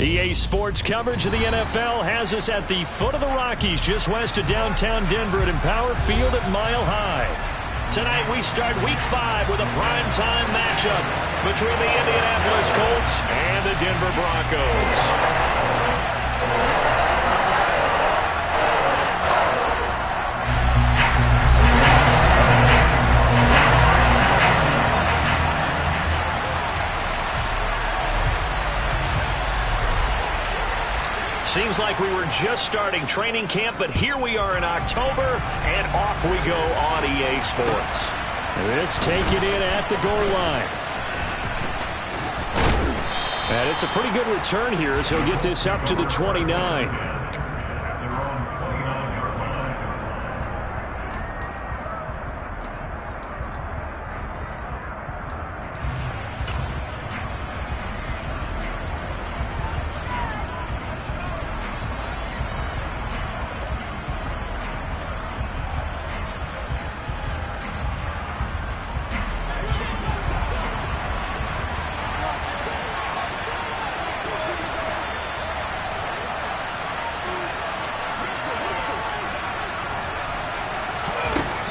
EA Sports coverage of the NFL has us at the foot of the Rockies, just west of downtown Denver at Empower Field at Mile High. Tonight we start Week 5 with a primetime matchup between the Indianapolis Colts and the Denver Broncos. Seems like we were just starting training camp, but here we are in October, and off we go on EA Sports. This taken in at the goal line. And it's a pretty good return here as he'll get this up to the 29.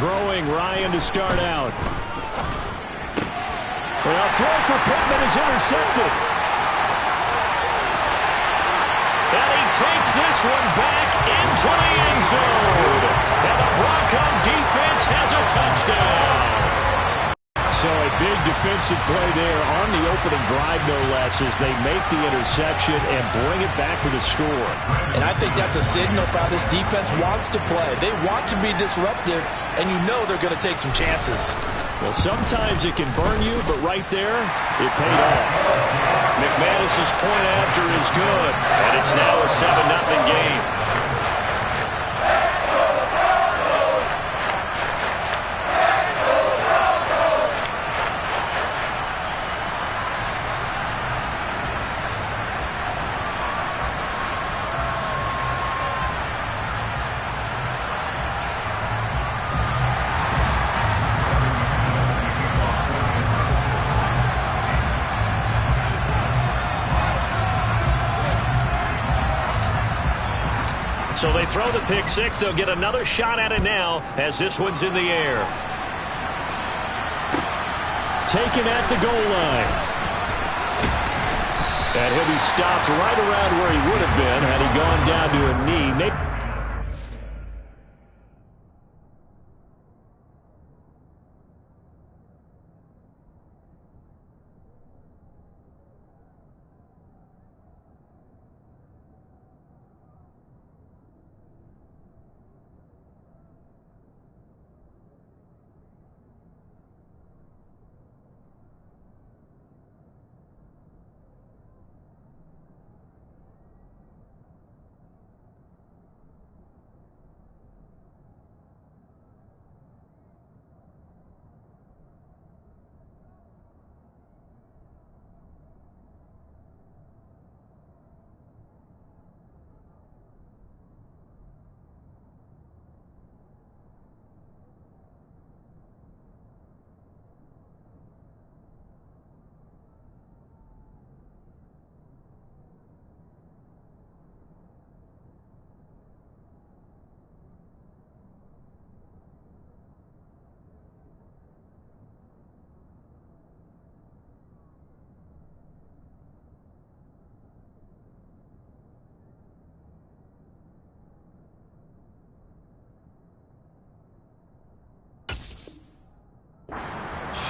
Throwing Ryan to start out. Well, throw for Pittman is intercepted. And he takes this one back into the end zone. And the Bronco defense has a touchdown. So a big defensive play there on the opening drive, no less, as they make the interception and bring it back for the score. And I think that's a signal for how this defense wants to play. They want to be disruptive, and you know they're going to take some chances. Well, sometimes it can burn you, but right there, it paid off. McManus's point after is good, and it's now a 7-0 game. So they throw the pick six. They'll get another shot at it now as this one's in the air. Taken at the goal line. And he'll be stopped right around where he would have been had he gone down to a knee. Maybe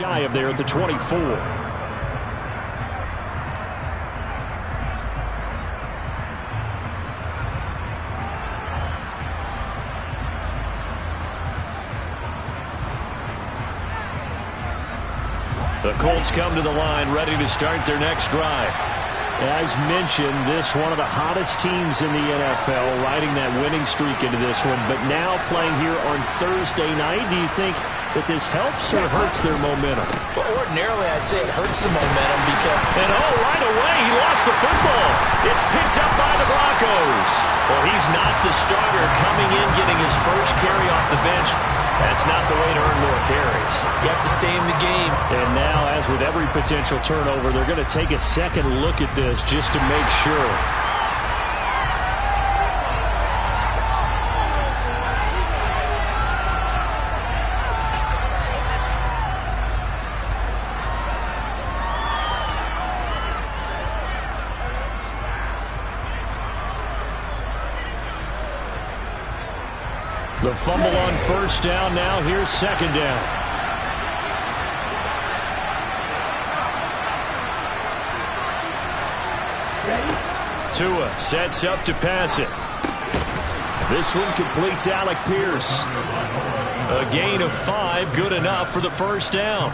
shy of there at the 24. The Colts come to the line ready to start their next drive. As mentioned, this one of the hottest teams in the NFL, riding that winning streak into this one, but now playing here on Thursday night. Do you think that this helps or hurts their momentum? Well, ordinarily, I'd say it hurts the momentum because... And right away, he lost the football. It's picked up by the Broncos. Well, he's not the starter coming in, getting his first carry off the bench. That's not the way to earn more carries. You have to stay in the game. And now, as with every potential turnover, they're going to take a second look at this just to make sure. The fumble on first down. Now here's second down. Tua sets up to pass it. This one completes Alec Pierce. A gain of 5, good enough for the first down.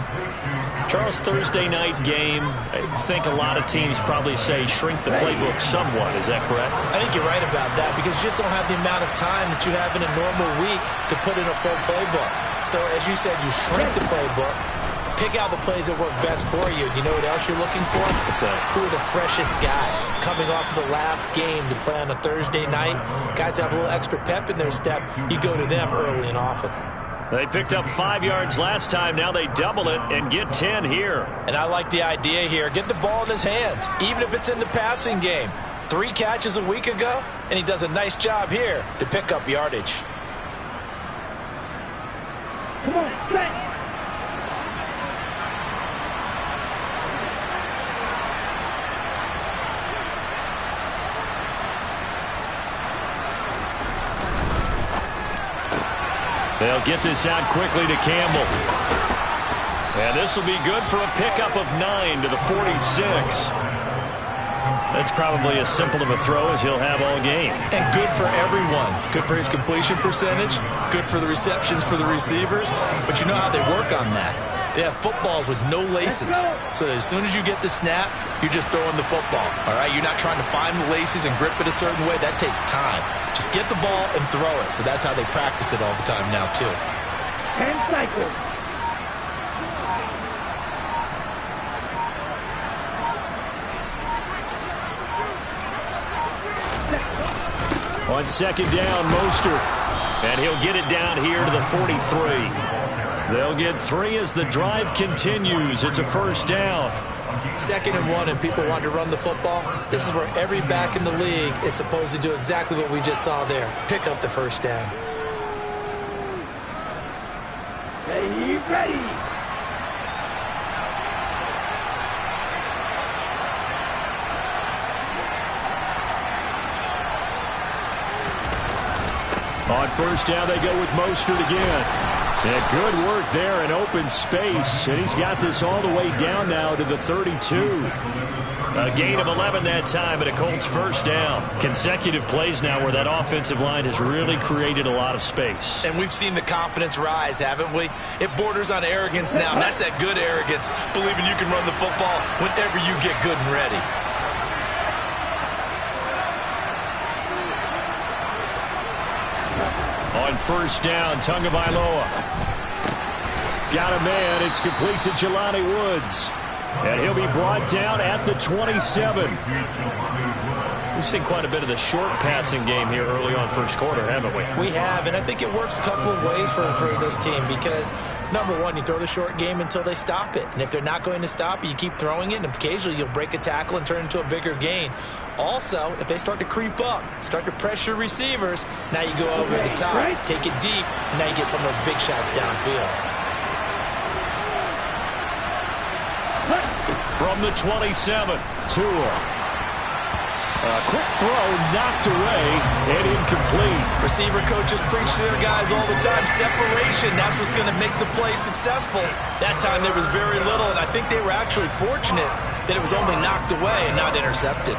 Charles, Thursday night game, I think a lot of teams probably say shrink the playbook somewhat. Is that correct? I think you're right about that because you just don't have the amount of time that you have in a normal week to put in a full playbook. So, as you said, you shrink the playbook, pick out the plays that work best for you. You know what else you're looking for? Who are the freshest guys coming off of the last game to play on a Thursday night? Guys have a little extra pep in their step. You go to them early and often. They picked up 5 yards last time. Now they double it and get 10 here. And I like the idea here. Get the ball in his hands, even if it's in the passing game. 3 catches a week ago, and he does a nice job here to pick up yardage. Come on, set. They'll get this out quickly to Campbell. And this will be good for a pickup of 9 to the 46. That's probably as simple of a throw as he'll have all game. And good for everyone. Good for his completion percentage. Good for the receptions for the receivers. But you know how they work on that. They have footballs with no laces. So as soon as you get the snap, you're just throwing the football. All right? You're not trying to find the laces and grip it a certain way. That takes time. Just get the ball and throw it. So that's how they practice it all the time now, too. 10 cycles. On second down, Mostert. And he'll get it down here to the 43. They'll get 3 as the drive continues. It's a first down. 2nd and 1, and people want to run the football. This is where every back in the league is supposed to do exactly what we just saw there. Pick up the first down. Ready. On first down, they go with Mostert again. And good work there in open space. And he's got this all the way down now to the 32. A gain of 11 that time and a Colts first down. Consecutive plays now where that offensive line has really created a lot of space. And we've seen the confidence rise, haven't we? It borders on arrogance now. And that's that good arrogance, believing you can run the football whenever you get good and ready. On first down, Tagovailoa. Got a man. It's complete to Jelani Woods. And he'll be brought down at the 27. We've seen quite a bit of the short passing game here early on first quarter, haven't we? We have, and I think it works a couple of ways for this team because, number one, you throw the short game until they stop it. And if they're not going to stop it, you keep throwing it, and occasionally you'll break a tackle and turn it into a bigger gain. Also, if they start to creep up, start to pressure receivers, now you go over the top, take it deep, and now you get some of those big shots downfield. From the 27, Tua. A quick throw knocked away and incomplete. Receiver coaches preach to their guys all the time. Separation, that's what's going to make the play successful. That time there was very little, and I think they were actually fortunate that it was only knocked away and not intercepted.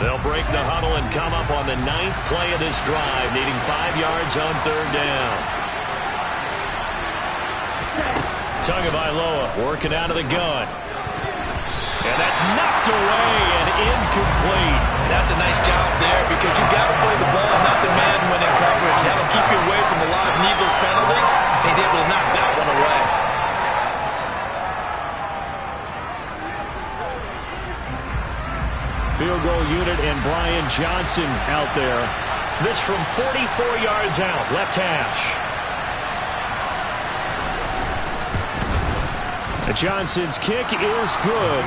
They'll break the huddle and come up on the 9th play of this drive, needing 5 yards on third down. Tagovailoa working out of the gun. And that's knocked away and incomplete. That's a nice job there because you got to play the ball, not the man when in coverage. That'll keep you away from a lot of needless penalties. He's able to knock that one away. Field goal unit, and Brian Johnson out there. This from 44 yards out, left hash. Johnson's kick is good.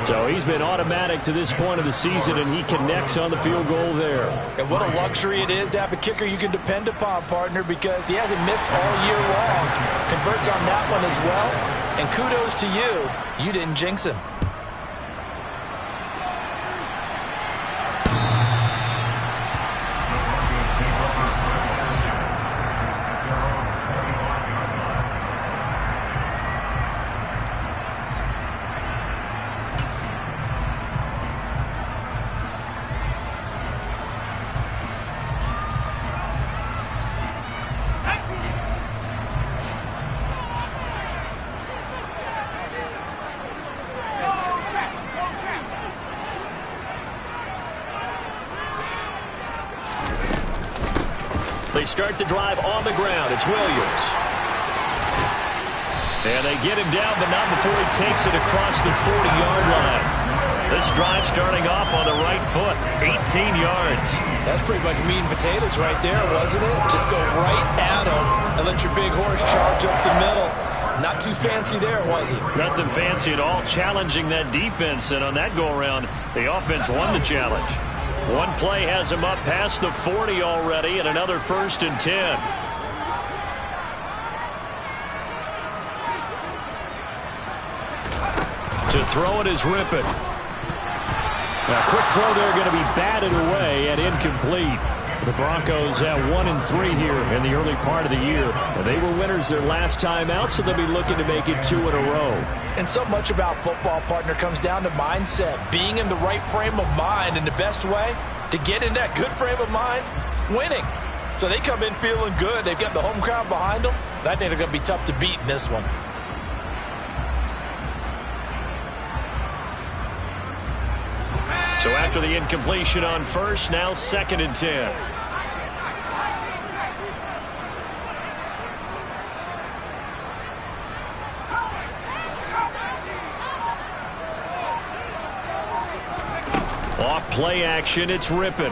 So he's been automatic to this point of the season, and he connects on the field goal there. And what a luxury it is to have a kicker you can depend upon, partner, because he hasn't missed all year long. Converts on that one as well. And kudos to you. You didn't jinx him. They start the drive on the ground. It's Williams. And they get him down, but not before he takes it across the 40-yard line. This drive starting off on the right foot, 18 yards. That's pretty much meat and potatoes right there, wasn't it? Just go right at him and let your big horse charge up the middle. Not too fancy there, was he? Nothing fancy at all, challenging that defense. And on that go-around, the offense won the challenge. One play has him up past the 40 already, and another 1st and 10. To throw it is Rippon. A quick throw there going to be batted away and incomplete. The Broncos at 1-3 here in the early part of the year. They were winners their last time out, so they'll be looking to make it 2 in a row. And so much about football, partner, comes down to mindset. Being in the right frame of mind, and the best way to get in that good frame of mind, winning. So they come in feeling good. They've got the home crowd behind them. And I think they're going to be tough to beat in this one. So after the incompletion on first, now 2nd and 10. Off play action, it's Rippon. He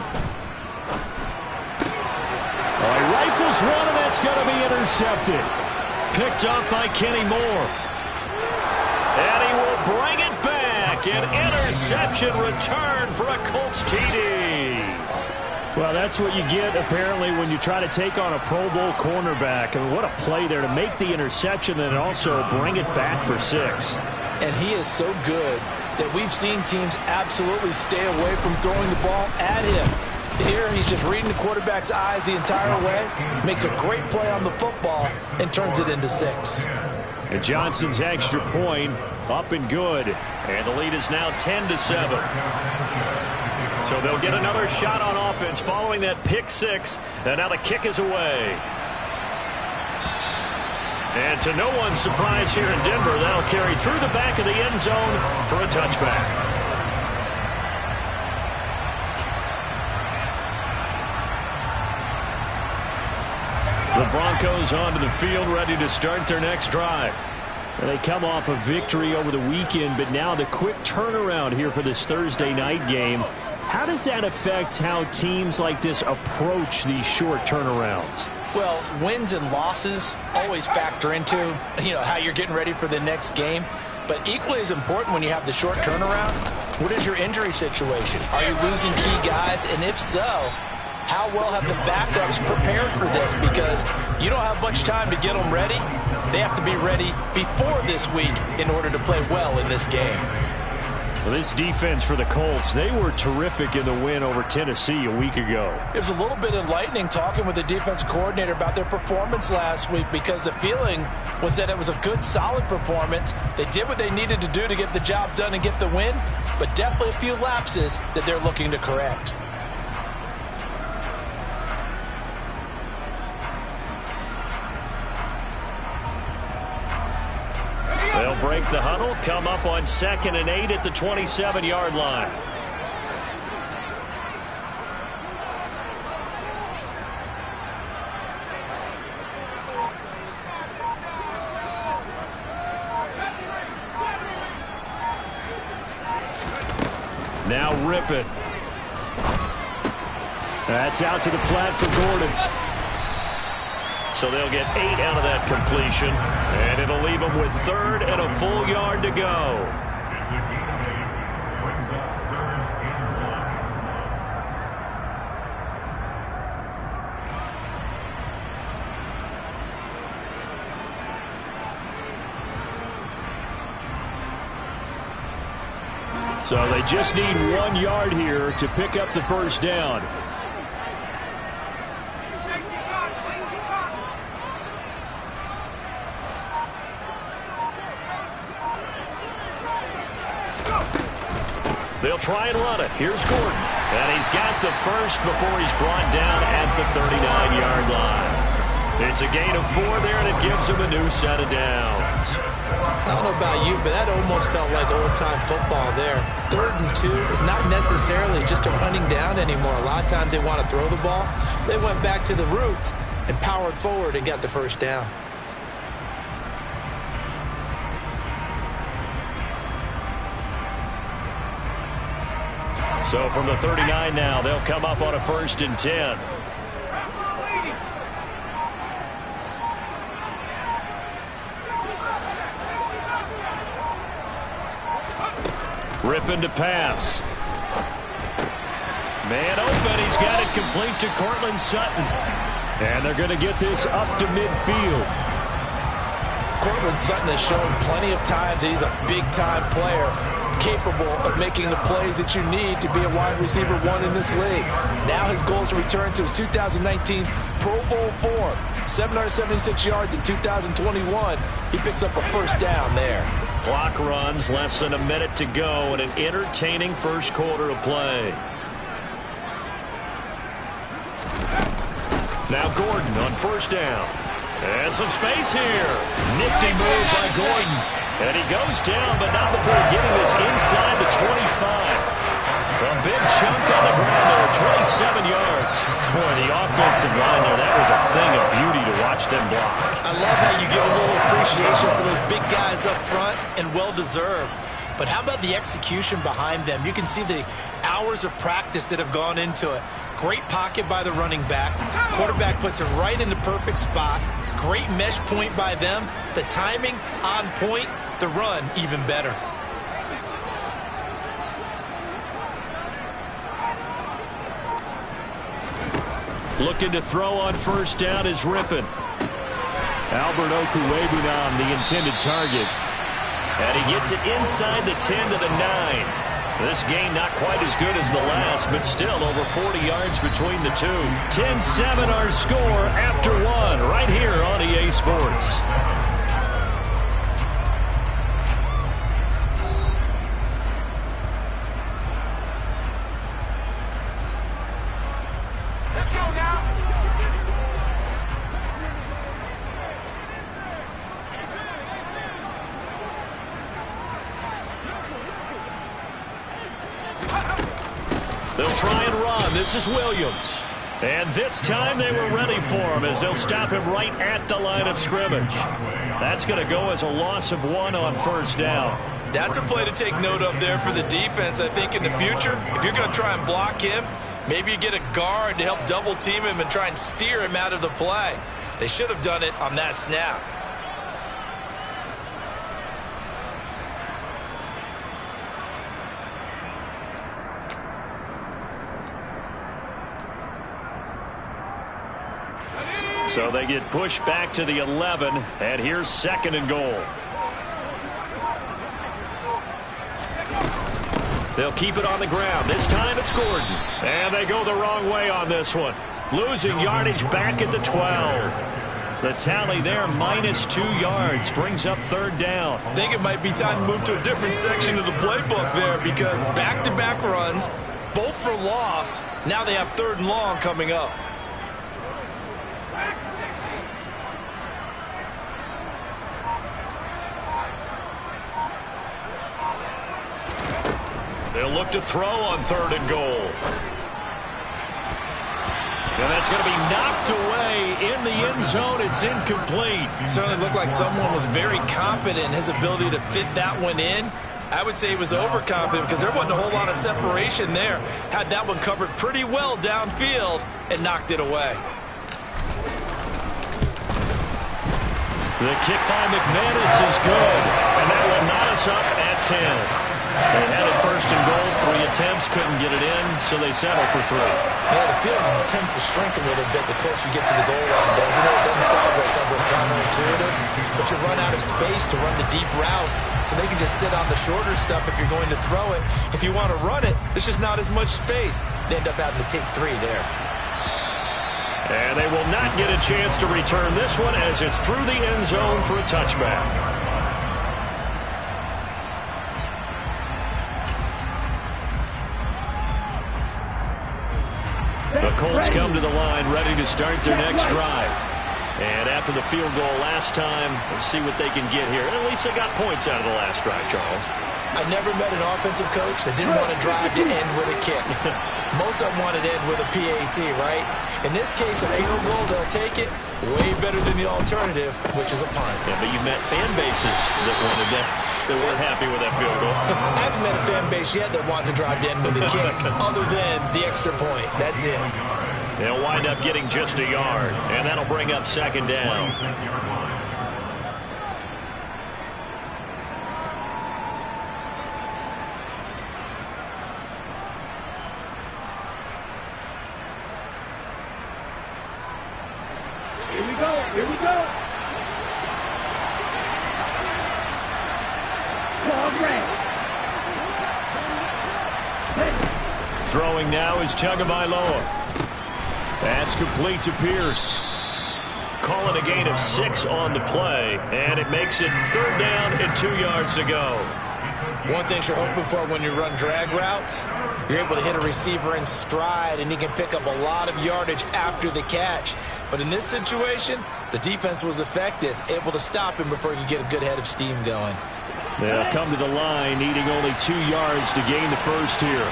rifles one, and that's going to be intercepted. Picked up by Kenny Moore. And he will bring it back. An interception return for a Colts TD. Well, that's what you get, apparently, when you try to take on a Pro Bowl cornerback. I mean, what a play there to make the interception and also bring it back for 6. And he is so good that we've seen teams absolutely stay away from throwing the ball at him. Here, he's just reading the quarterback's eyes the entire way, makes a great play on the football, and turns it into 6. And Johnson's extra point up and good. And the lead is now 10-7. So they'll get another shot on offense following that pick 6. And now the kick is away. And to no one's surprise here in Denver, that'll carry through the back of the end zone for a touchback. The Broncos onto the field, ready to start their next drive. They come off a victory over the weekend, but now the quick turnaround here for this Thursday night game. How does that affect how teams like this approach these short turnarounds? Well, wins and losses always factor into, how you're getting ready for the next game. But equally as important when you have the short turnaround, what is your injury situation? Are you losing key guys? And if so, how well have the backups prepared for this? Because you don't have much time to get them ready. They have to be ready before this week in order to play well in this game. Well, this defense for the Colts, they were terrific in the win over Tennessee a week ago. It was a little bit enlightening talking with the defense coordinator about their performance last week, because the feeling was that it was a good, solid performance. They did what they needed to do to get the job done and get the win, but definitely a few lapses that they're looking to correct. They'll break the huddle, come up on 2nd and 8 at the 27-yard line. Now Rippon. That's out to the flat for Gordon. So they'll get 8 out of that completion. And it'll leave them with 3rd and a full yard to go. So they just need 1 yard here to pick up the first down. They'll try and run it. Here's Gordon. And he's got the first before he's brought down at the 39-yard line. It's a gain of 4 there, and it gives him a new set of downs. I don't know about you, but that almost felt like old-time football there. 3rd and 2 is not necessarily just a running down anymore. A lot of times they want to throw the ball. They went back to the roots and powered forward and got the first down. So from the 39 now, they'll come up on a 1st and 10. Rippon to pass. Man open. He's got it complete to Cortland Sutton. And they're going to get this up to midfield. Cortland Sutton has shown plenty of times that he's a big-time player, capable of making the plays that you need to be a wide receiver 1 in this league. Now his goal is to return to his 2019 Pro Bowl form. 776 yards in 2021. He picks up a first down there. Clock runs, less than a minute to go, and an entertaining first quarter of play. Now Gordon on first down. And some space here. Nifty move by Gordon. And he goes down, but not before getting this inside the 25. A big chunk on the ground there, 27 yards. Boy, the offensive line there, that was a thing of beauty to watch them block. I love how you give a little appreciation for those big guys up front, and well-deserved. But how about the execution behind them? You can see the hours of practice that have gone into it. Great pocket by the running back. Quarterback puts it right in the perfect spot. Great mesh point by them. The timing on point. The run even better. Looking to throw on first down is Rippon. Albert Okwuegbunam, the intended target. And he gets it inside the 10 to the 9. This game not quite as good as the last, but still over 40 yards between the two. 10-7 our score after 1 right here on EA Sports. They'll try and run. This is Williams. And this time they were ready for him as they'll stop him right at the line of scrimmage. That's going to go as a loss of 1 on first down. That's a play to take note of there for the defense, I think, in the future. If you're going to try and block him, maybe you get a guard to help double team him and try and steer him out of the play. They should have done it on that snap. So they get pushed back to the 11, and here's 2nd and goal. They'll keep it on the ground. This time it's Gordon. And they go the wrong way on this one. Losing yardage back at the 12. The tally there, -2 yards, brings up 3rd down. I think it might be time to move to a different section of the playbook there, because back-to-back runs, both for loss. Now they have 3rd and long coming up. They'll look to throw on 3rd and goal. And that's going to be knocked away in the end zone. It's incomplete. Certainly looked like someone was very confident in his ability to fit that one in. I would say he was overconfident because there wasn't a whole lot of separation there. Had that one covered pretty well downfield and knocked it away. The kick by McManus is good, and that will knot us up at 10. They had it first and goal, 3 attempts, couldn't get it in, so they settle for 3. Yeah, the field tends to shrink a little bit the closer you get to the goal line, doesn't it? It doesn't sound right. It sounds like counterintuitive, but you run out of space to run the deep routes, so they can just sit on the shorter stuff if you're going to throw it. If you want to run it, there's just not as much space. They end up having to take 3 there. And they will not get a chance to return this one as it's through the end zone for a touchback. The Colts come to the line ready to start their next drive. And after the field goal last time, let's see what they can get here. At least they got points out of the last drive, Charles. I never met an offensive coach that didn't want to drive to end with a kick. Most of them wanted to end with a PAT, right? In this case, a field goal, they'll take it way better than the alternative, which is a punt. Yeah, but you met fan bases that wanted that, that weren't happy with that field goal. I haven't met a fan base yet that wants to drive to end with a kick, other than the extra point. That's it. They'll wind up getting just a yard, and that'll bring up second down. Here we go. Here we go. Ball red. Throwing now is Tagovailoa. That's complete to Pierce. Calling a gain of 6 on the play, and it makes it 3rd down and 2 yards to go. One thing you're hoping for when you run drag routes, you're able to hit a receiver in stride, and he can pick up a lot of yardage after the catch. But in this situation, the defense was effective, able to stop him before he could get a good head of steam going. They'll come to the line, needing only 2 yards to gain the first here.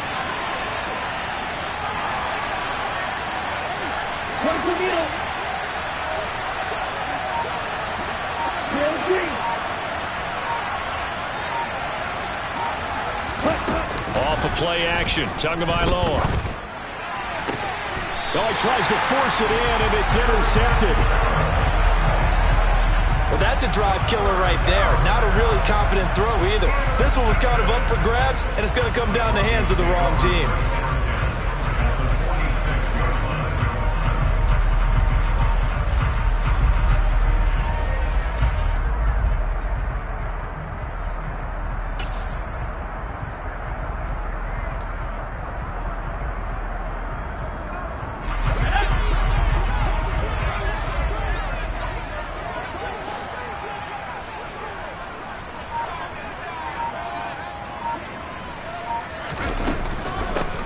Off of play action, Tagovailoa. Oh, he tries to force it in, and it's intercepted. Well, that's a drive killer right there. Not a really confident throw either. This one was kind of up for grabs, and it's going to come down the hands of the wrong team.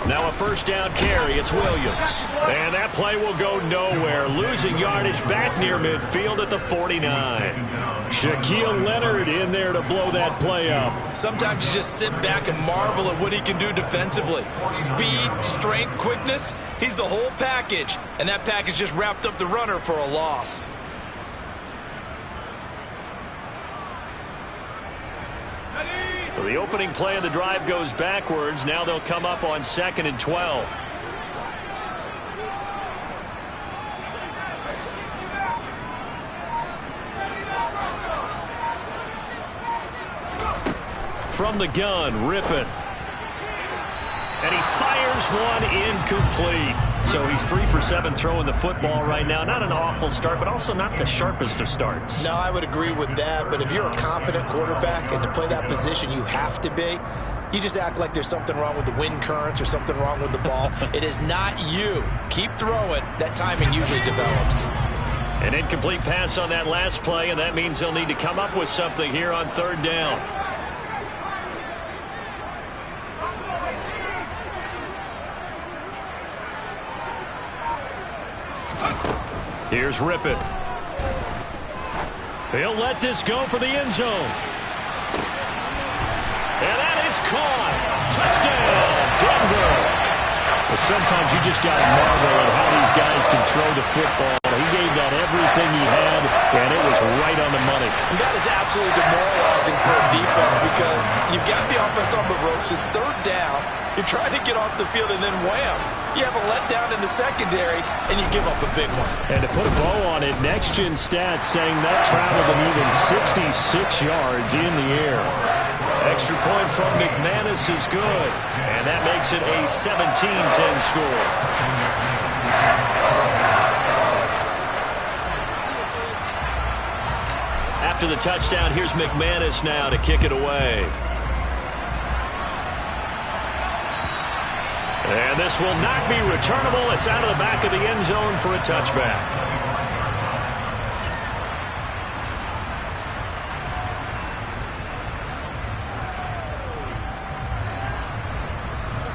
Now a first down carry, it's Williams. And that play will go nowhere, losing yardage back near midfield at the 49. Shaquille Leonard in there to blow that play up. Sometimes you just sit back and marvel at what he can do defensively. Speed, strength, quickness, he's the whole package. And that package just wrapped up the runner for a loss. So the opening play of the drive goes backwards. Now they'll come up on 2nd and 12. From the gun, Rippon. And he fires one incomplete. So he's 3 for 7 throwing the football right now. Not an awful start, but also not the sharpest of starts. No, I would agree with that. But if you're a confident quarterback and to play that position, you have to be. You just act like there's something wrong with the wind currents or something wrong with the ball. It is not you. Keep throwing. That timing usually develops. An incomplete pass on that last play, and that means they'll need to come up with something here on 3rd down. Here's Rippon. He'll let this go for the end zone. And that is caught. Touchdown, Denver. Well, sometimes you just got to marvel at how these guys can throw the football. He gave that everything he had, and it was right on the money. And that is absolutely demoralizing for a defense because you've got the offense on the ropes. It's third down. You're trying to get off the field, and then wham, you have a letdown in the secondary, and you give up a big one. And to put a bow on it, Next Gen Stats saying that traveled an even 66 yards in the air. Extra point from McManus is good, and that makes it a 17-10 score. After the touchdown, here's McManus now to kick it away. And this will not be returnable. It's out of the back of the end zone for a touchback.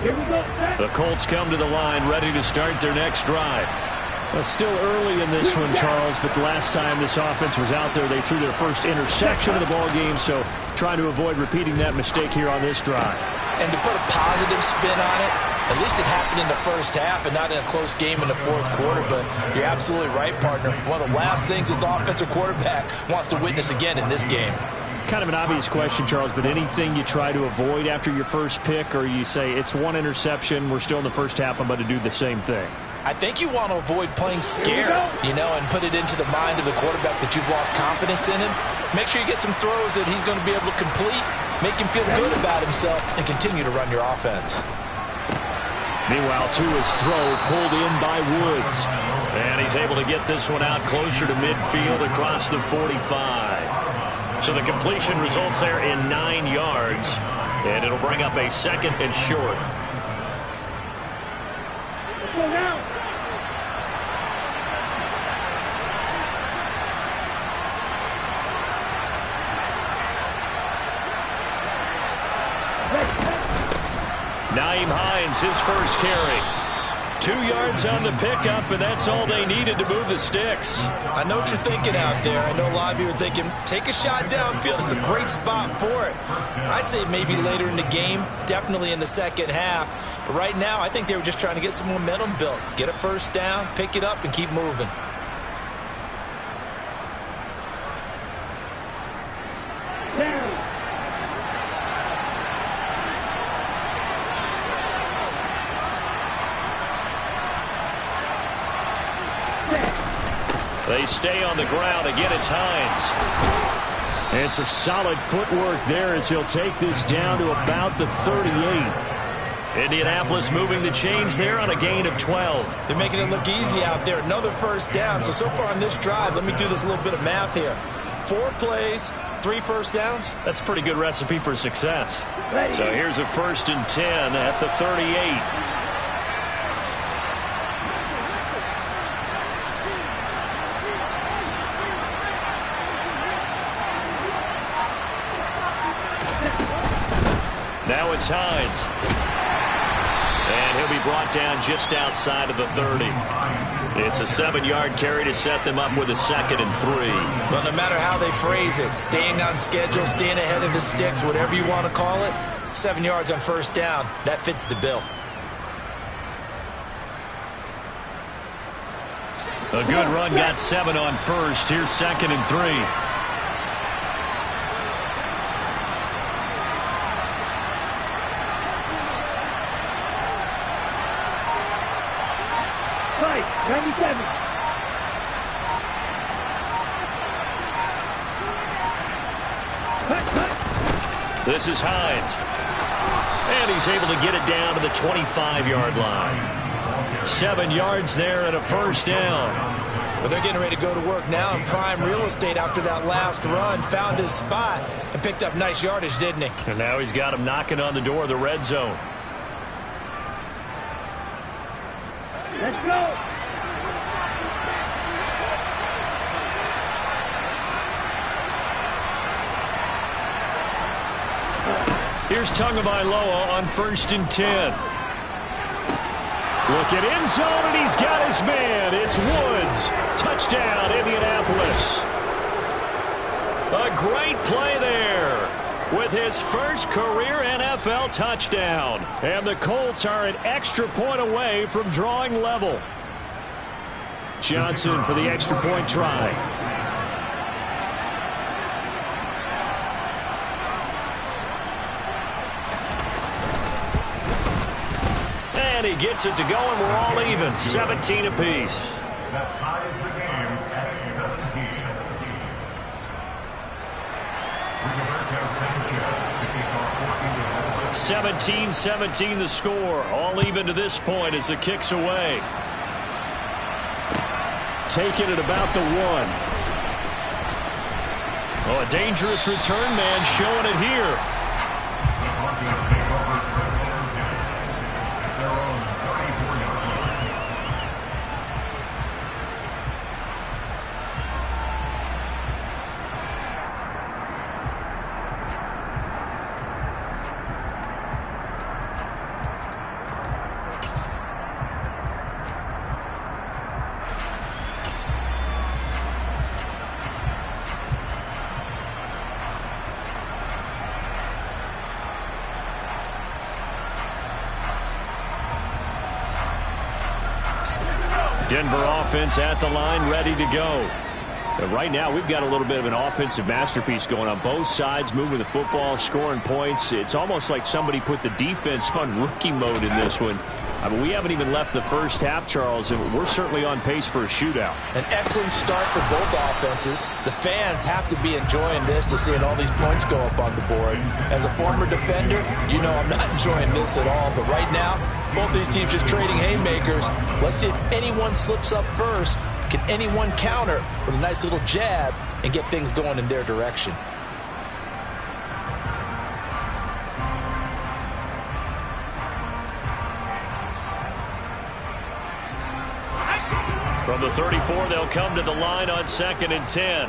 Here we go. The Colts come to the line, ready to start their next drive. Well, still early in this one, Charles, but the last time this offense was out there, they threw their first interception of the ball game, so trying to avoid repeating that mistake here on this drive. And to put a positive spin on it, at least it happened in the first half and not in a close game in the fourth quarter, but you're absolutely right, partner. One of the last things this offensive quarterback wants to witness again in this game. Kind of an obvious question, Charles, but anything you try to avoid after your first pick, or you say it's one interception, we're still in the first half, I'm going to do the same thing? I think you want to avoid playing scared, and put it into the mind of the quarterback that you've lost confidence in him. Make sure you get some throws that he's going to be able to complete, make him feel good about himself, and continue to run your offense. Meanwhile, Tua's throw pulled in by Woods. And he's able to get this one out closer to midfield across the 45. So the completion results there in 9 yards. And it'll bring up a second and short. Let's go now. Nyheim Hines, his first carry. 2 yards on the pickup, and that's all they needed to move the sticks. I know what you're thinking out there. I know a lot of you are thinking, take a shot downfield. It's a great spot for it. I'd say maybe later in the game, definitely in the second half. But right now, I think they were just trying to get some momentum built. Get a first down, pick it up, and keep moving. They stay on the ground. Again, it's Hines. And some solid footwork there as he'll take this down to about the 38. Indianapolis moving the chains there on a gain of 12. They're making it look easy out there. Another first down. So far on this drive, let me do this little bit of math here. 4 plays, 3 first downs. That's a pretty good recipe for success. So here's a 1st and 10 at the 38. Now it's Hines. And he'll be brought down just outside of the 30. It's a 7-yard carry to set them up with a 2nd and 3. Well, no matter how they phrase it, staying on schedule, staying ahead of the sticks, whatever you want to call it, 7 yards on first down, that fits the bill. A good run got 7 on first. Here's 2nd and 3. Nice. 97. This is Hines. And he's able to get it down to the 25-yard line. 7 yards there and a first down. Well, they're getting ready to go to work now in prime real estate after that last run. Found his spot and picked up nice yardage, didn't he? And now he's got him knocking on the door of the red zone. Let's go. Here's Tagovailoa on 1st and 10. Look at end zone, and he's got his man. It's Woods. Touchdown, Indianapolis. A great play there. with his first career NFL touchdown. And the Colts are an extra point away from drawing level. Johnson for the extra point try. And he gets it to go, and we're all even, 17 apiece. That ties the game at 17. 17-17 the score. All even to this point as the kick's away. Taking it about the 1. Oh, a dangerous return man showing it here. Denver offense at the line, ready to go. And right now, we've got a little bit of an offensive masterpiece going on both sides, moving the football, scoring points. It's almost like somebody put the defense on rookie mode in this one. I mean, we haven't even left the first half, Charles, and we're certainly on pace for a shootout. An excellent start for both offenses. The fans have to be enjoying this to seeing all these points go up on the board. As a former defender, you know I'm not enjoying this at all. But right now, both these teams just trading haymakers. Let's see if anyone slips up first. Can anyone counter with a nice little jab and get things going in their direction? From the 34, they'll come to the line on 2nd and 10.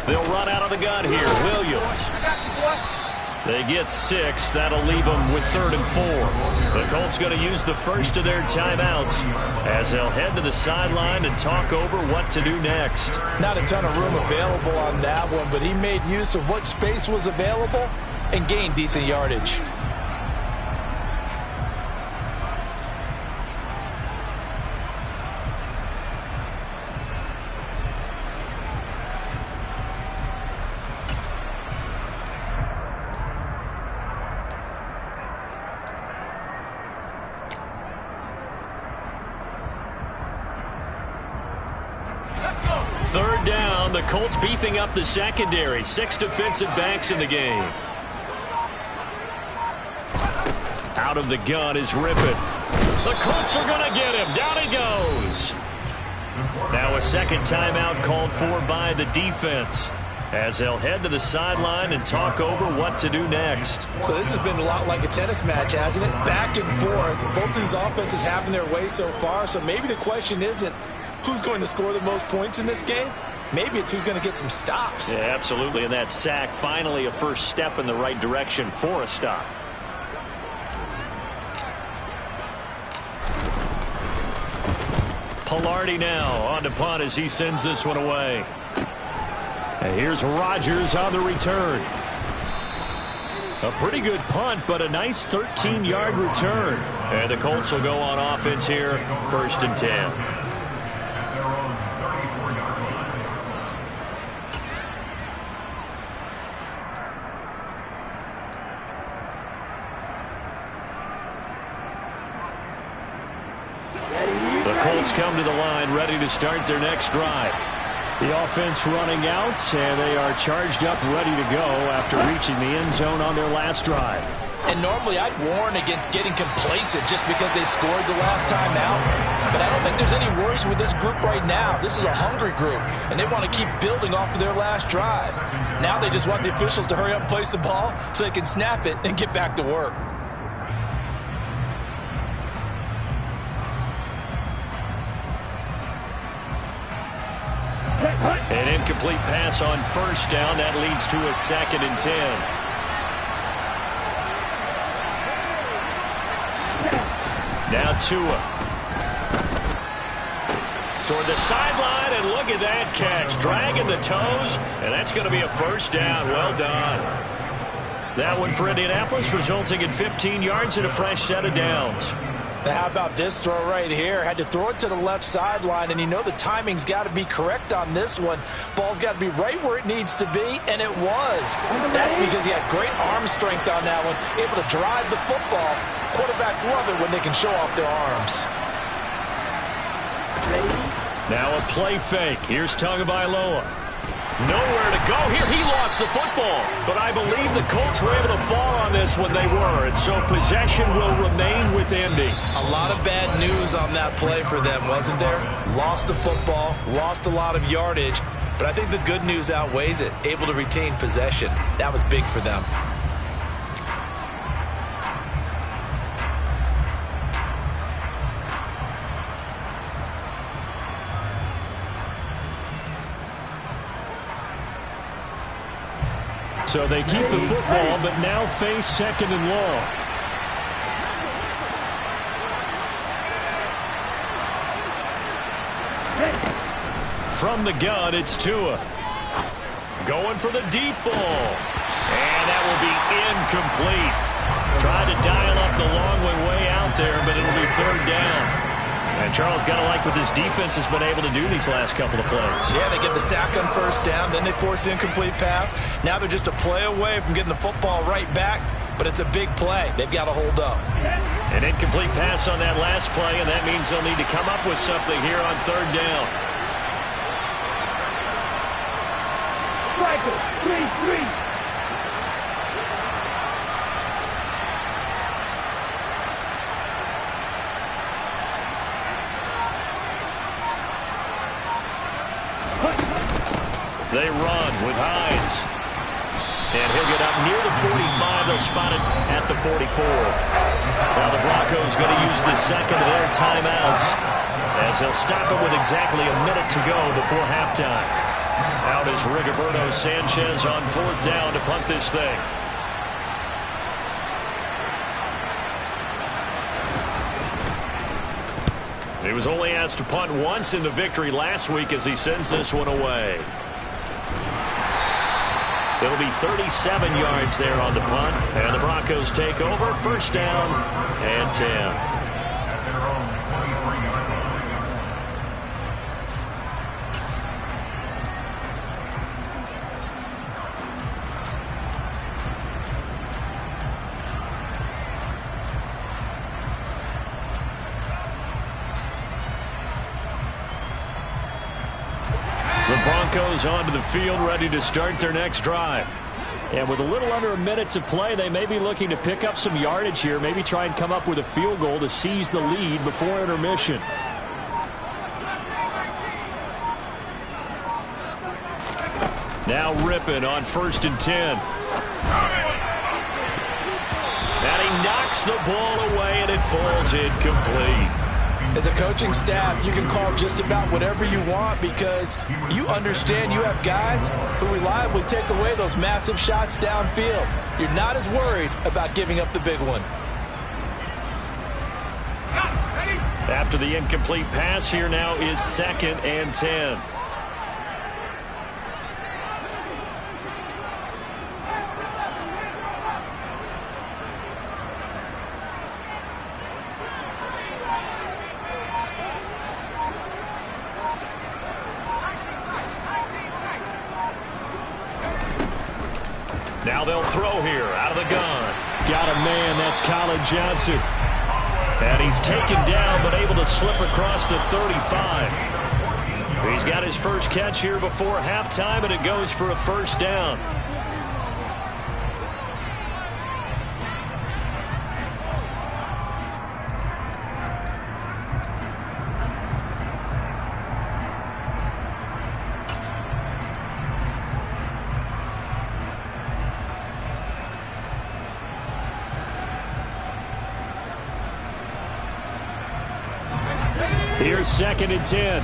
They'll run out of the gun here. Williams. They get 6. That'll leave them with 3rd and 4. The Colts going to use the first of their timeouts as they'll head to the sideline and talk over what to do next. Not a ton of room available on that one, but he made use of what space was available and gained decent yardage. Third down, the Colts beefing up the secondary. 6 defensive backs in the game. Out of the gun is Rippon. The Colts are going to get him. Down he goes. Now a second timeout called for by the defense as they'll head to the sideline and talk over what to do next. So this has been a lot like a tennis match, hasn't it? Back and forth. Both of these offenses having their way so far, so maybe the question isn't who's going to score the most points in this game. Maybe it's who's going to get some stops. Yeah, absolutely. And that sack, finally a first step in the right direction for a stop. Pilardi now on to punt as he sends this one away. And here's Rodgers on the return. A pretty good punt, but a nice 13-yard return. And the Colts will go on offense here, 1st and 10. Colts come to the line, ready to start their next drive. The offense running out, and they are charged up, ready to go after reaching the end zone on their last drive. And normally I'd warn against getting complacent just because they scored the last time out. But I don't think there's any worries with this group right now. This is a hungry group, and they want to keep building off of their last drive. Now they just want the officials to hurry up and place the ball so they can snap it and get back to work. An incomplete pass on 1st down. That leads to a 2nd and 10. Now Tua. Toward the sideline, and look at that catch. Dragging the toes, and that's going to be a first down. Well done. That one for Indianapolis, resulting in 15 yards and a fresh set of downs. Now, how about this throw right here? Had to throw it to the left sideline, and you know the timing's got to be correct on this one. Ball's got to be right where it needs to be, and it was. That's because he had great arm strength on that one, able to drive the football. Quarterbacks love it when they can show off their arms. Now a play fake. Here's Tagovailoa. Nowhere to go here. He lost the football. But I believe the Colts were able to fall on this when they were. And so possession will remain with Indy. A lot of bad news on that play for them, wasn't there? Lost the football, lost a lot of yardage. But I think the good news outweighs it. Able to retain possession. That was big for them. So they keep the football, but now face second and long. From the gun, it's Tua. Going for the deep ball. And that will be incomplete. Tried to dial up the long way out there, but it'll be third down. And Charles, got to like what this defense has been able to do these last couple of plays. Yeah, they get the sack on first down, then they force the incomplete pass. Now they're just a play away from getting the football right back, but it's a big play. They've got to hold up. An incomplete pass on that last play, and that means they'll need to come up with something here on third down. Striker, 3-3. They run with Hines. And he'll get up near the 45. They'll spot it at the 44. Now the Broncos going to use the second of their timeouts as they'll stop it with exactly a minute to go before halftime. Out is Rigoberto Sanchez on fourth down to punt this thing. He was only asked to punt once in the victory last week as he sends this one away. It'll be 37 yards there on the punt, and the Broncos take over. First down and 10. At their own 23-yard The Broncos onto the field, ready to start their next drive. And with a little under a minute to play, they may be looking to pick up some yardage here, maybe try and come up with a field goal to seize the lead before intermission. Now Rippon on 1st and 10. And he knocks the ball away, and it falls incomplete. As a coaching staff, you can call just about whatever you want because you understand you have guys who reliably take away those massive shots downfield. You're not as worried about giving up the big one. After the incomplete pass, here now is 2nd and 10. Now they'll throw here out of the gun. Got a man, that's Colin Johnson. And he's taken down but able to slip across the 35. He's got his first catch here before halftime, and it goes for a first down. Here's 2nd and 10.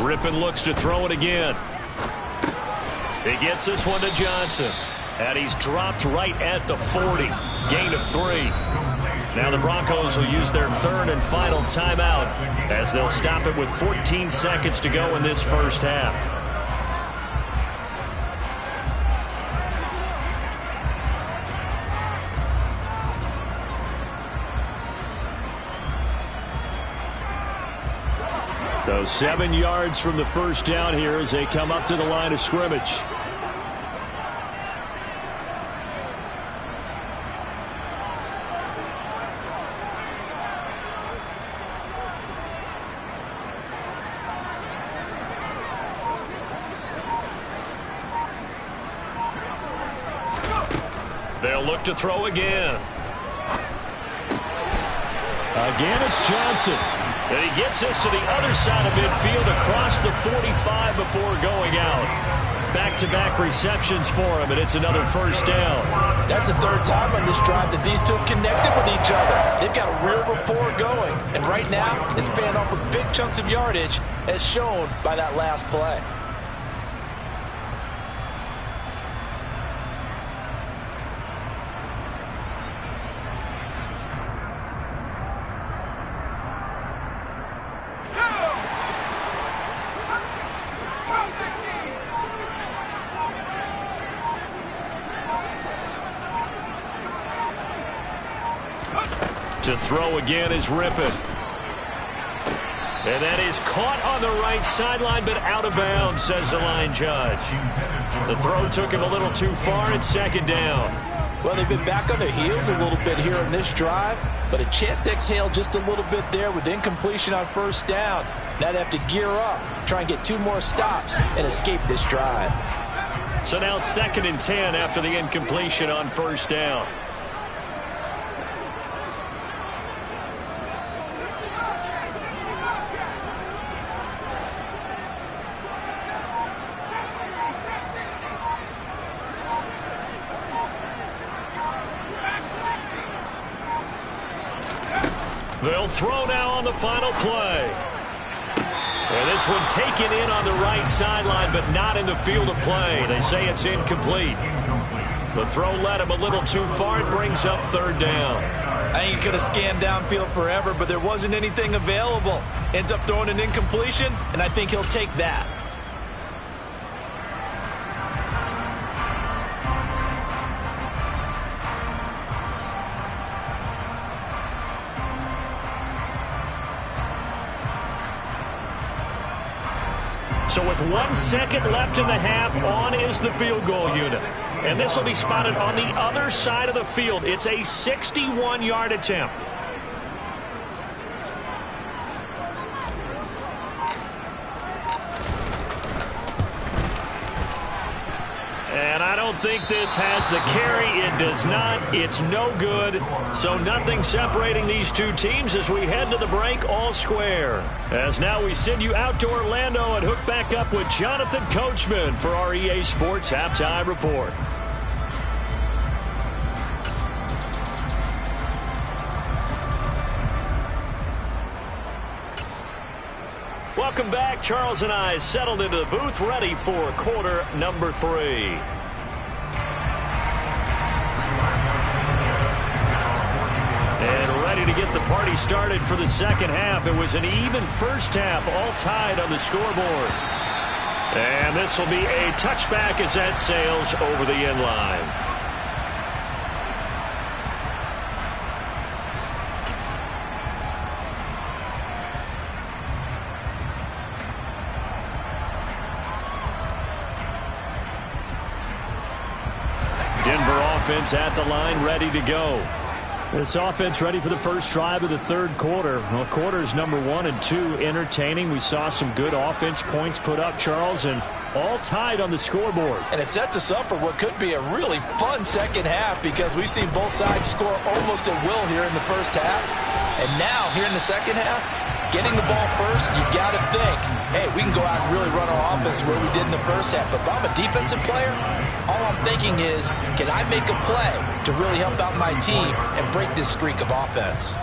Rippon looks to throw it again. He gets this one to Johnson. And he's dropped right at the 40. Gain of 3. Now the Broncos will use their third and final timeout as they'll stop it with 14 seconds to go in this first half. So 7 yards from the first down here as they come up to the line of scrimmage. They'll look to throw again. Again, it's Johnson. And he gets this to the other side of midfield across the 45 before going out. Back-to-back receptions for him, and it's another first down. That's the third time on this drive that these two connected with each other. They've got a real rapport going. And right now, it's paying off with big chunks of yardage, as shown by that last play. To throw again is Rippon. And that is caught on the right sideline, but out of bounds, says the line judge. The throw took him a little too far. It's second down. Well, they've been back on their heels a little bit here in this drive, but a chance to exhale just a little bit there with incompletion on first down. Now they have to gear up, try and get 2 more stops, and escape this drive. So now 2nd and 10 after the incompletion on first down. They'll throw now on the final play. And this one taken in on the right sideline, but not in the field of play. They say it's incomplete. The throw led him a little too far. It brings up third down. I think he could have scanned downfield forever, but there wasn't anything available. Ends up throwing an incompletion, and I think he'll take that. So with 1 second left in the half, on is the field goal unit. And this will be spotted on the other side of the field. It's a 61-yard attempt. And I don't think this has the carry. It does not. It's no good. So nothing separating these two teams as we head to the break all square. As now we send you out to Orlando and hook back up with Jonathan Coachman for our EA Sports Halftime Report. Welcome back. Charles and I settled into the booth, ready for quarter number 3. And ready to get the party started for the second half. It was an even first half, all tied on the scoreboard. And this will be a touchback as that sails over the end line. Offense at the line, ready to go. This offense ready for the first drive of the third quarter. Well, quarters number 1 and 2 entertaining. We saw some good offense points put up, Charles, and all tied on the scoreboard. And it sets us up for what could be a really fun second half because we've seen both sides score almost at will here in the first half. And now, here in the second half, getting the ball first, you got to think, hey, we can go out and really run our offense where we did in the first half. But if I'm a defensive player, all I'm thinking is, can I make a play to really help out my team and break this streak of offense?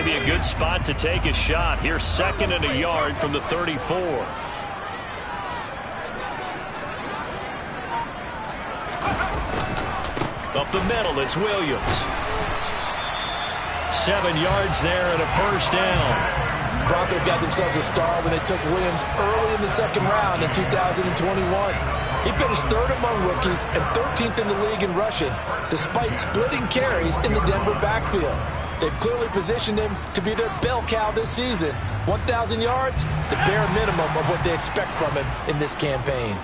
be a good spot to take a shot. Here's 2nd and a yard from the 34. Up the middle, it's Williams. 7 yards there and a first down. Broncos got themselves a star when they took Williams early in the 2nd round in 2021. He finished 3rd among rookies and 13th in the league in rushing, despite splitting carries in the Denver backfield. They've clearly positioned him to be their bell cow this season. 1,000 yards, the bare minimum of what they expect from him in this campaign.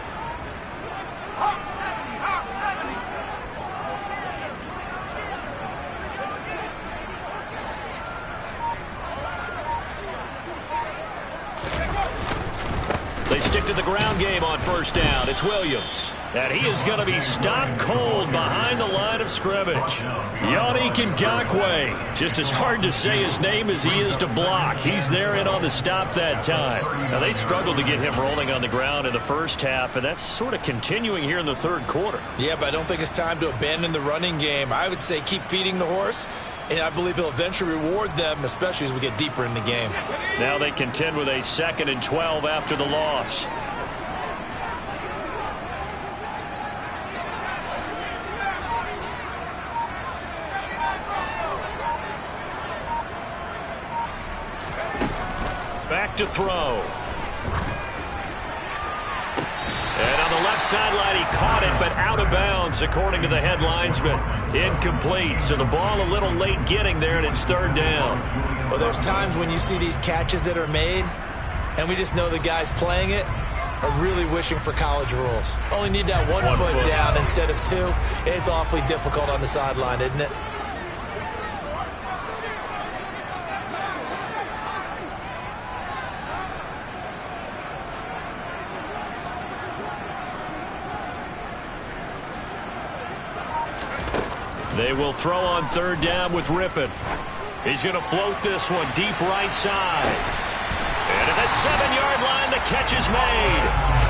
They stick to the ground game on 1st down. It's Williams. And he is going to be stopped cold behind the line of scrimmage. Yannick Ngakoue. Just as hard to say his name as he is to block. He's there in on the stop that time. Now, they struggled to get him rolling on the ground in the first half, and that's sort of continuing here in the 3rd quarter. Yeah, but I don't think it's time to abandon the running game. I would say keep feeding the horse, and I believe he'll eventually reward them, especially as we get deeper in the game. Now they contend with a 2nd and 12 after the loss. Back to throw. And on the left sideline, he caught it, but out of bounds, according to the headlinesman. Incomplete, so the ball a little late getting there, and it's 3rd down. Well, there's times when you see these catches that are made, and we just know the guys playing it are really wishing for college rules. Only need that one foot down instead of 2. It's awfully difficult on the sideline, isn't it? They will throw on 3rd down with Rippon. He's going to float this one deep right side. And at the 7-yard line, the catch is made.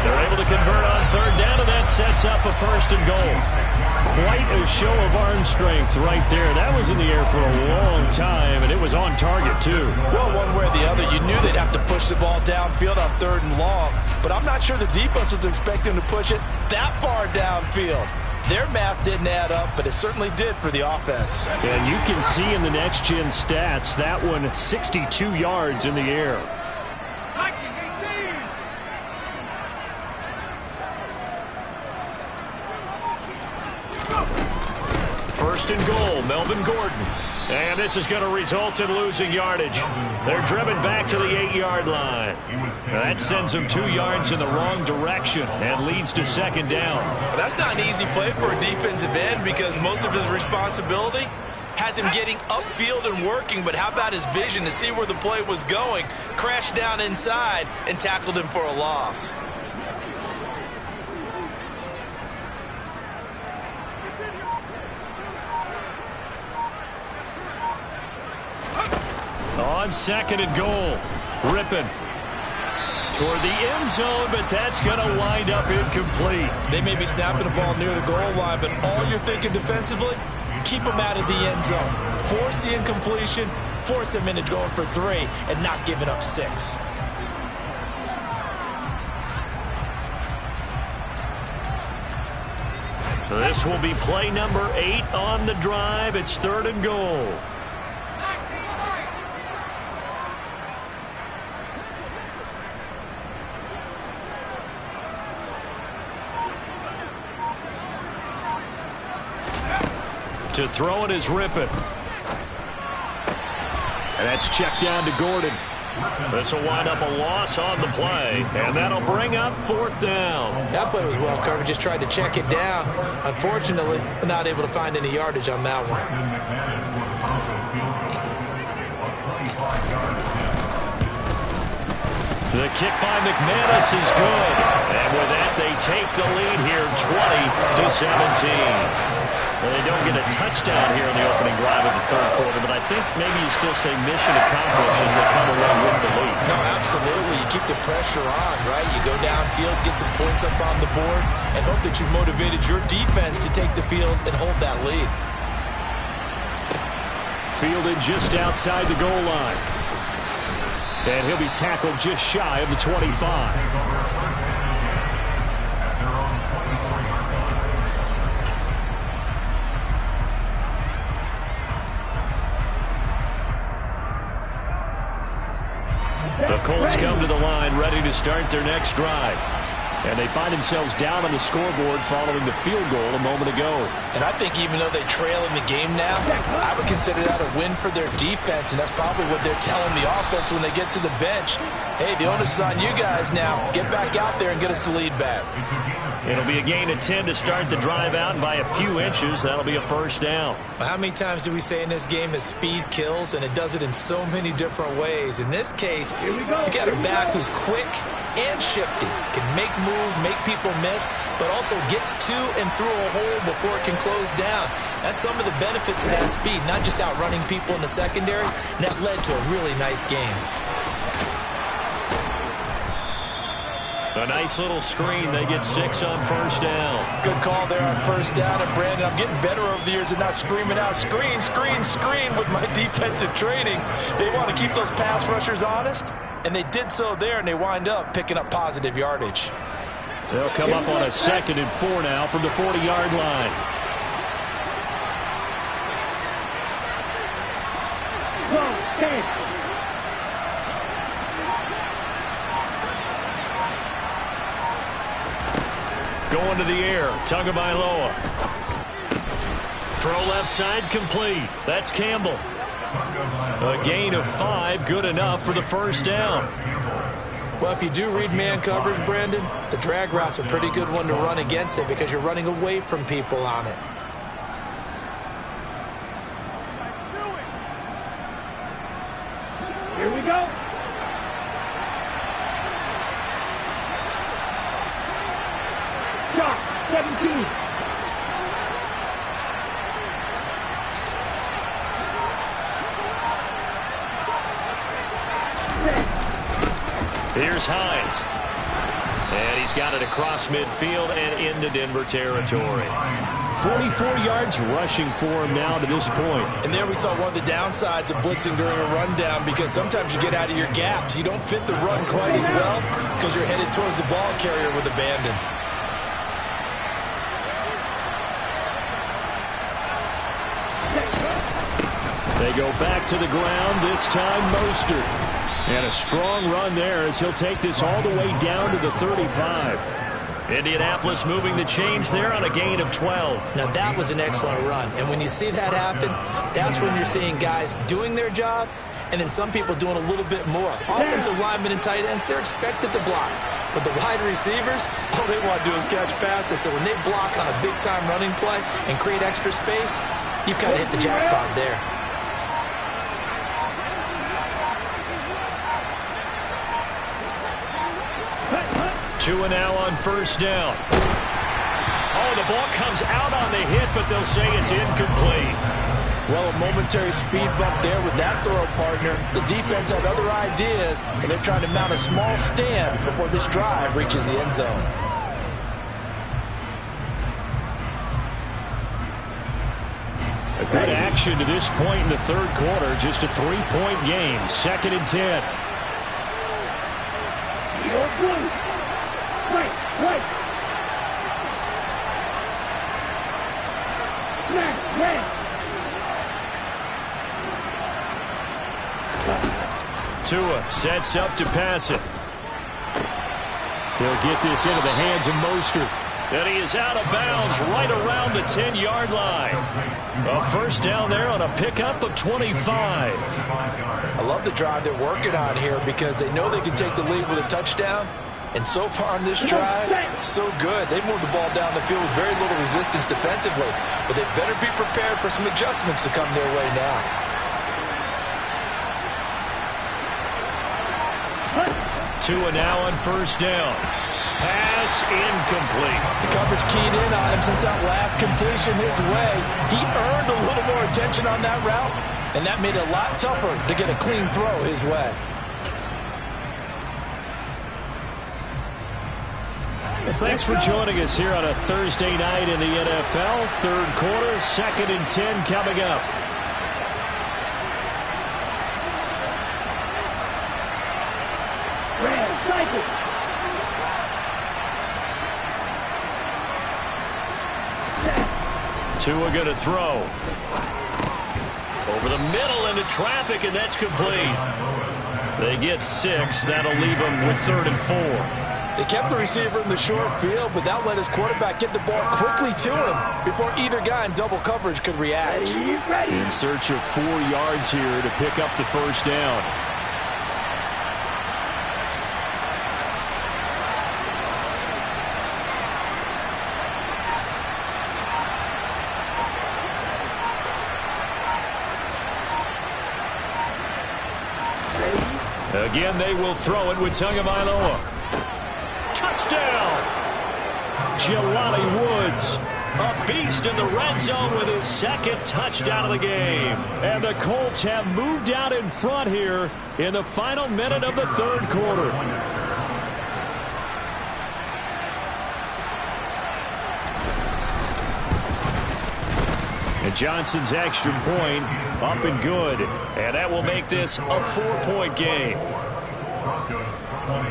They're able to convert on 3rd down, and that sets up a 1st and goal. Quite a show of arm strength right there. That was in the air for a long time, and it was on target, too. Well, one way or the other, you knew they'd have to push the ball downfield on 3rd and long, but I'm not sure the defense was expecting to push it that far downfield. Their math didn't add up, but it certainly did for the offense. And you can see in the next-gen stats, that one 62 yards in the air. First and goal, Melvin Gordon. And this is going to result in losing yardage. They're driven back to the 8-yard line. That sends them 2 yards in the wrong direction and leads to 2nd down. Well, that's not an easy play for a defensive end because most of his responsibility has him getting upfield and working, but how about his vision to see where the play was going, crashed down inside, and tackled him for a loss. On 2nd and goal, Rippon toward the end zone, but that's going to wind up incomplete. They may be snapping the ball near the goal line, but all you're thinking defensively, keep them out of the end zone. Force the incompletion, force them into going for 3, and not giving up 6. This will be play number 8 on the drive. It's 3rd and goal. To throw it is Rippon. And that's checked down to Gordon. This will wind up a loss on the play, and that'll bring up 4th down. That play was well covered. Just tried to check it down. Unfortunately, not able to find any yardage on that one. The kick by McManus is good. And with that, they take the lead here 20-17. Well, they don't get a touchdown here in the opening drive of the 3rd quarter, but I think maybe you still say mission accomplished as they come along with the lead. No, absolutely. You keep the pressure on, right? You go downfield, get some points up on the board, and hope that you've motivated your defense to take the field and hold that lead. Fielded just outside the goal line. And he'll be tackled just shy of the 25. The Colts come to the line ready to start their next drive. And they find themselves down on the scoreboard following the field goal a moment ago. And I think even though they trail in the game now, I would consider that a win for their defense, and that's probably what they're telling the offense when they get to the bench. Hey, the onus is on you guys now. Get back out there and get us the lead back. It'll be a gain of 10 to start the drive out, and by a few inches, that'll be a first down. Well, how many times do we say in this game that speed kills, and it does it in so many different ways? In this case, you got a back who's quick and shifty, can make moves, make people miss, but also gets to and through a hole before it can close down. That's some of the benefits of that speed, not just outrunning people in the secondary, and that led to a really nice game. A nice little screen. They get 6 on first down. Good call there on first down. And, Brandon, I'm getting better over the years and not screaming out, screen, screen, screen with my defensive training. They want to keep those pass rushers honest, and they did so there, and they wind up picking up positive yardage. They'll come up on a 2nd and 4 now from the 40-yard line. Going to the air, Tagovailoa. Throw left side, complete. That's Campbell. A gain of 5, good enough for the first down. Well, if you do read man coverage, Brandon, the drag route's a pretty good one to run against it because you're running away from people on it. Here we go. Shot, 17. Here's Hines. And he's got it across midfield and into Denver territory. 44 yards rushing for him now to this point. And there we saw one of the downsides of blitzing during a rundown because sometimes you get out of your gaps. You don't fit the run quite as well because you're headed towards the ball carrier with abandon. They go back to the ground, this time Mostert. And a strong run there as he'll take this all the way down to the 35. Indianapolis moving the chains there on a gain of 12. Now that was an excellent run. And when you see that happen, that's when you're seeing guys doing their job and then some people doing a little bit more. Offensive linemen and tight ends, they're expected to block. But the wide receivers, all they want to do is catch passes. So when they block on a big-time running play and create extra space, you've kind of hit the jackpot there. 2 now on first down. Oh, the ball comes out on the hit, but they'll say it's incomplete. Well, a momentary speed bump there with that throw partner. The defense had other ideas, and they're trying to mount a small stand before this drive reaches the end zone. A good action to this point in the third quarter. Just a 3-point game. 2nd and 10. Right. Tua sets up to pass it. He'll get this into the hands of Mostert. And he is out of bounds right around the 10-yard line. A first down there on a pickup of 25. I love the drive they're working on here because they know they can take the lead with a touchdown. And so far on this drive, so good. They moved the ball down the field with very little resistance defensively. But they better be prepared for some adjustments to come their way now. Tua now on first down. Pass incomplete. The coverage keyed in on him since that last completion his way. He earned a little more attention on that route, and that made it a lot tougher to get a clean throw his way. Well, thanks for joining us here on a Thursday night in the NFL. Third quarter, 2nd and 10 coming up. Tua going to throw. Over the middle into traffic, and that's complete. They get 6. That'll leave them with 3rd and 4. They kept the receiver in the short field, but that let his quarterback get the ball quickly to him before either guy in double coverage could react. In search of 4 yards here to pick up the first down. Again, they will throw it with Tagovailoa. Touchdown! Jelani Woods, a beast in the red zone with his 2nd touchdown of the game. And the Colts have moved out in front here in the final minute of the 3rd quarter. And Johnson's extra point up and good. And that will make this a 4-point game. Broncos 20.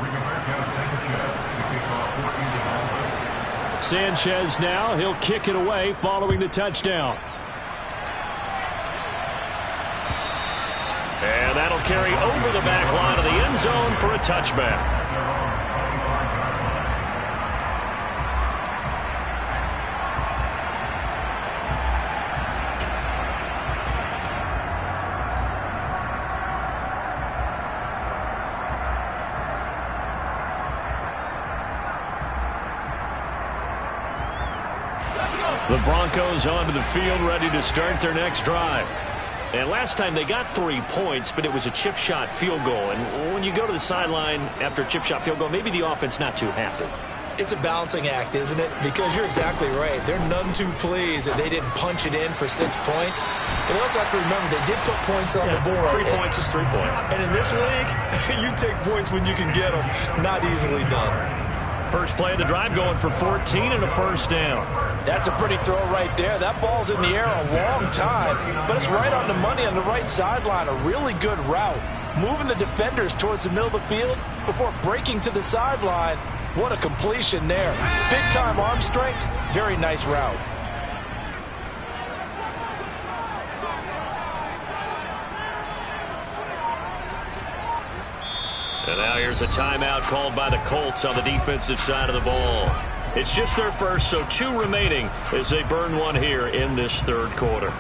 Bringing back out Sanchez to kick off 14 Sanchez now, he'll kick it away following the touchdown. And that'll carry over the back line of the end zone for a touchback. The Broncos onto the field, ready to start their next drive. And last time they got 3 points, but it was a chip shot field goal. And when you go to the sideline after a chip shot field goal, maybe the offense not too happy. It's a balancing act, isn't it? Because you're exactly right. They're none too pleased that they didn't punch it in for 6 points. But also have to remember they did put points on the board. 3 points is 3 points. And in this league, you take points when you can get them. Not easily done. First play of the drive going for 14 and a first down. That's a pretty throw right there. That ball's in the air a long time, but it's right on the money on the right sideline. A really good route. Moving the defenders towards the middle of the field before breaking to the sideline. What a completion there. Big-time arm strength. Very nice route. And now here's a timeout called by the Colts on the defensive side of the ball. It's just their first, so 2 remaining as they burn 1 here in this 3rd quarter.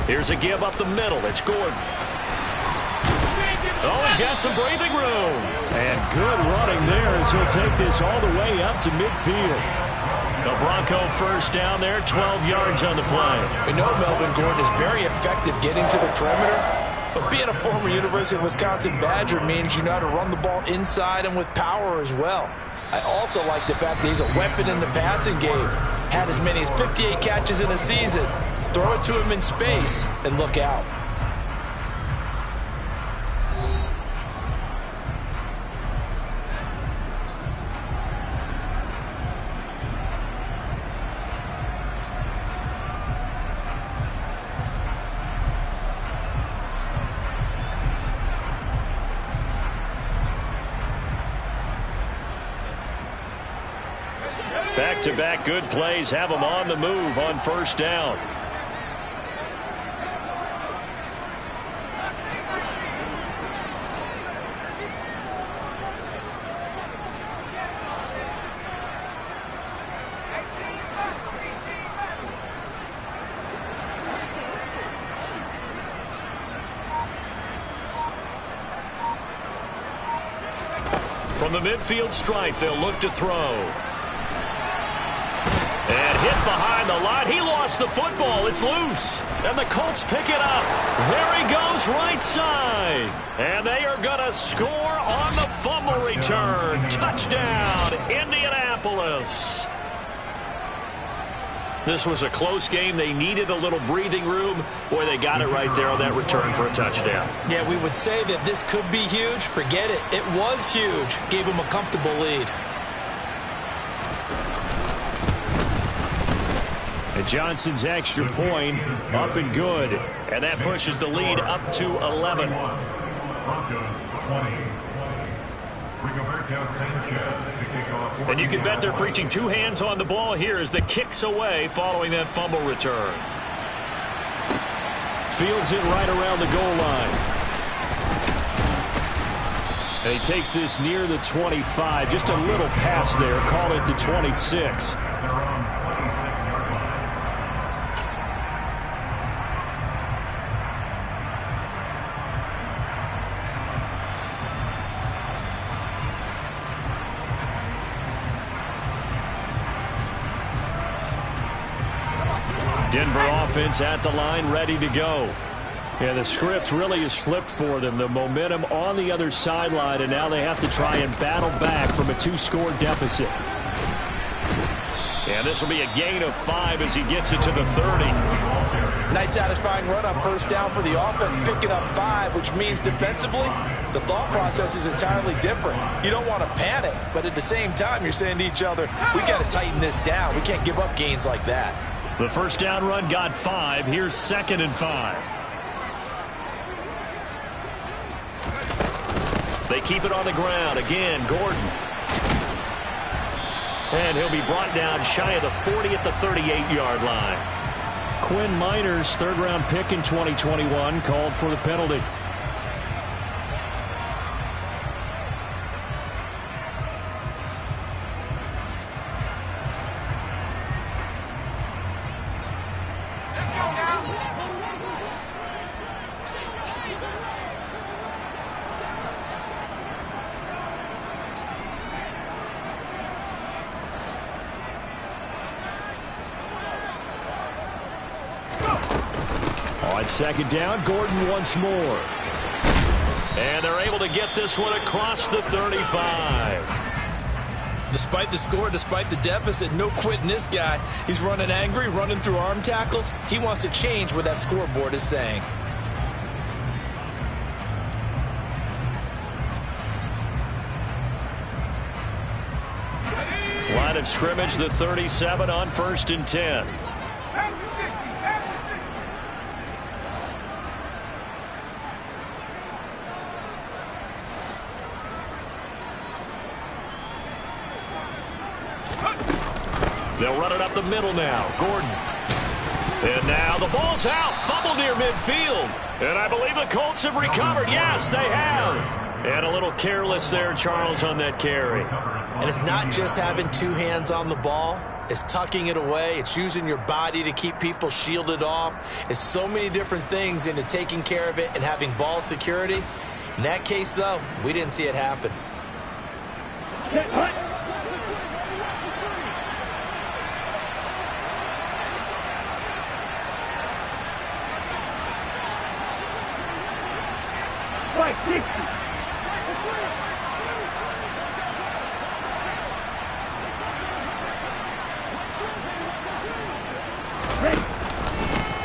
Here's a give up the middle. It's Gordon. Oh, he's got some breathing room. And good running there as he'll take this all the way up to midfield. The Bronco first down there, 12 yards on the play. We know Melvin Gordon is very effective getting to the perimeter, but being a former University of Wisconsin Badger means you know how to run the ball inside and with power as well. I also like the fact that he's a weapon in the passing game. Had as many as 58 catches in a season. Throw it to him in space and look out. Back-to-back good plays have them on the move on first down. From the midfield stripe, they'll look to throw. And hit behind the line. He lost the football. It's loose. And the Colts pick it up. There he goes, right side. And they are going to score on the fumble return. Touchdown, Indianapolis. This was a close game. They needed a little breathing room. Boy, they got it right there on that return for a touchdown. Yeah, we would say that this could be huge. Forget it. It was huge. Gave them a comfortable lead. And Johnson's extra point up and good. And that pushes the lead up to 11. Broncos 20. And you can bet they're preaching two hands on the ball here as the kick's away following that fumble return. Fields it right around the goal line. And he takes this near the 25. Just a little pass there. Call it the 26. Denver offense at the line, ready to go. Yeah, the script really is flipped for them. The momentum on the other sideline, and now they have to try and battle back from a 2-score deficit. And this will be a gain of 5 as he gets it to the 30. Nice satisfying run on first down for the offense, picking up 5, which means defensively, the thought process is entirely different. You don't want to panic, but at the same time, you're saying to each other, we got to tighten this down. We can't give up gains like that. The first down run got 5. Here's 2nd and 5. They keep it on the ground. Again, Gordon. And he'll be brought down shy of the 40 at the 38-yard line. Quinn Miners, 3rd-round pick in 2021, called for the penalty. On 2nd down, Gordon once more. And they're able to get this one across the 35. Despite the score, despite the deficit, no quitting this guy. He's running angry, running through arm tackles. He wants to change what that scoreboard is saying. Line of scrimmage, the 37 on 1st and 10. They'll run it up the middle now. Gordon. And now the ball's out. Fumble near midfield. And I believe the Colts have recovered. Yes, they have. And a little careless there, Charles, on that carry. And it's not just having 2 hands on the ball. It's tucking it away. It's using your body to keep people shielded off. It's so many different things into taking care of it and having ball security. In that case, though, we didn't see it happen.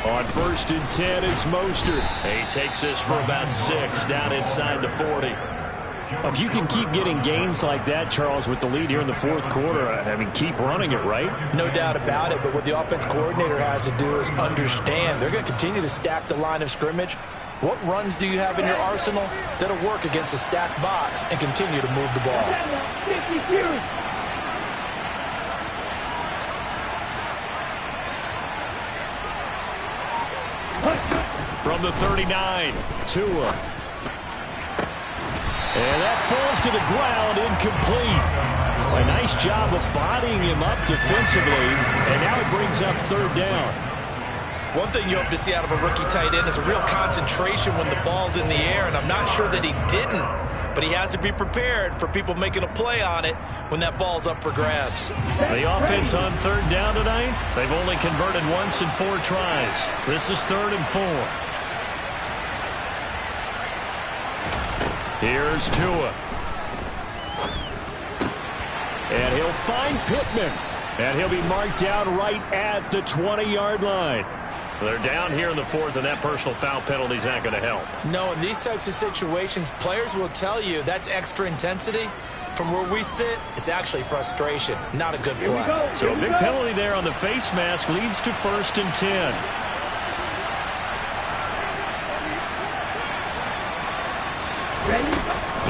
On 1st and 10, it's Mostert. He takes this for about 6 down inside the 40. If you can keep getting gains like that, Charles, with the lead here in the 4th quarter, I mean, keep running it, right? No doubt about it, but what the offense coordinator has to do is understand they're going to continue to stack the line of scrimmage. What runs do you have in your arsenal that'll work against a stacked box and continue to move the ball? From the 39, Tua. And that falls to the ground, incomplete. A nice job of bodying him up defensively, and now it brings up 3rd down. One thing you hope to see out of a rookie tight end is a real concentration when the ball's in the air, and I'm not sure that he didn't, but he has to be prepared for people making a play on it when that ball's up for grabs. The offense on third down tonight, they've only converted once in 4 tries. This is 3rd and 4. Here's Tua. And he'll find Pittman. And he'll be marked down right at the 20-yard line. They're down here in the 4th, and that personal foul penalty is not going to help. No, in these types of situations, players will tell you that's extra intensity. From where we sit, it's actually frustration, not a good play. So a big penalty there on the face mask leads to 1st and 10.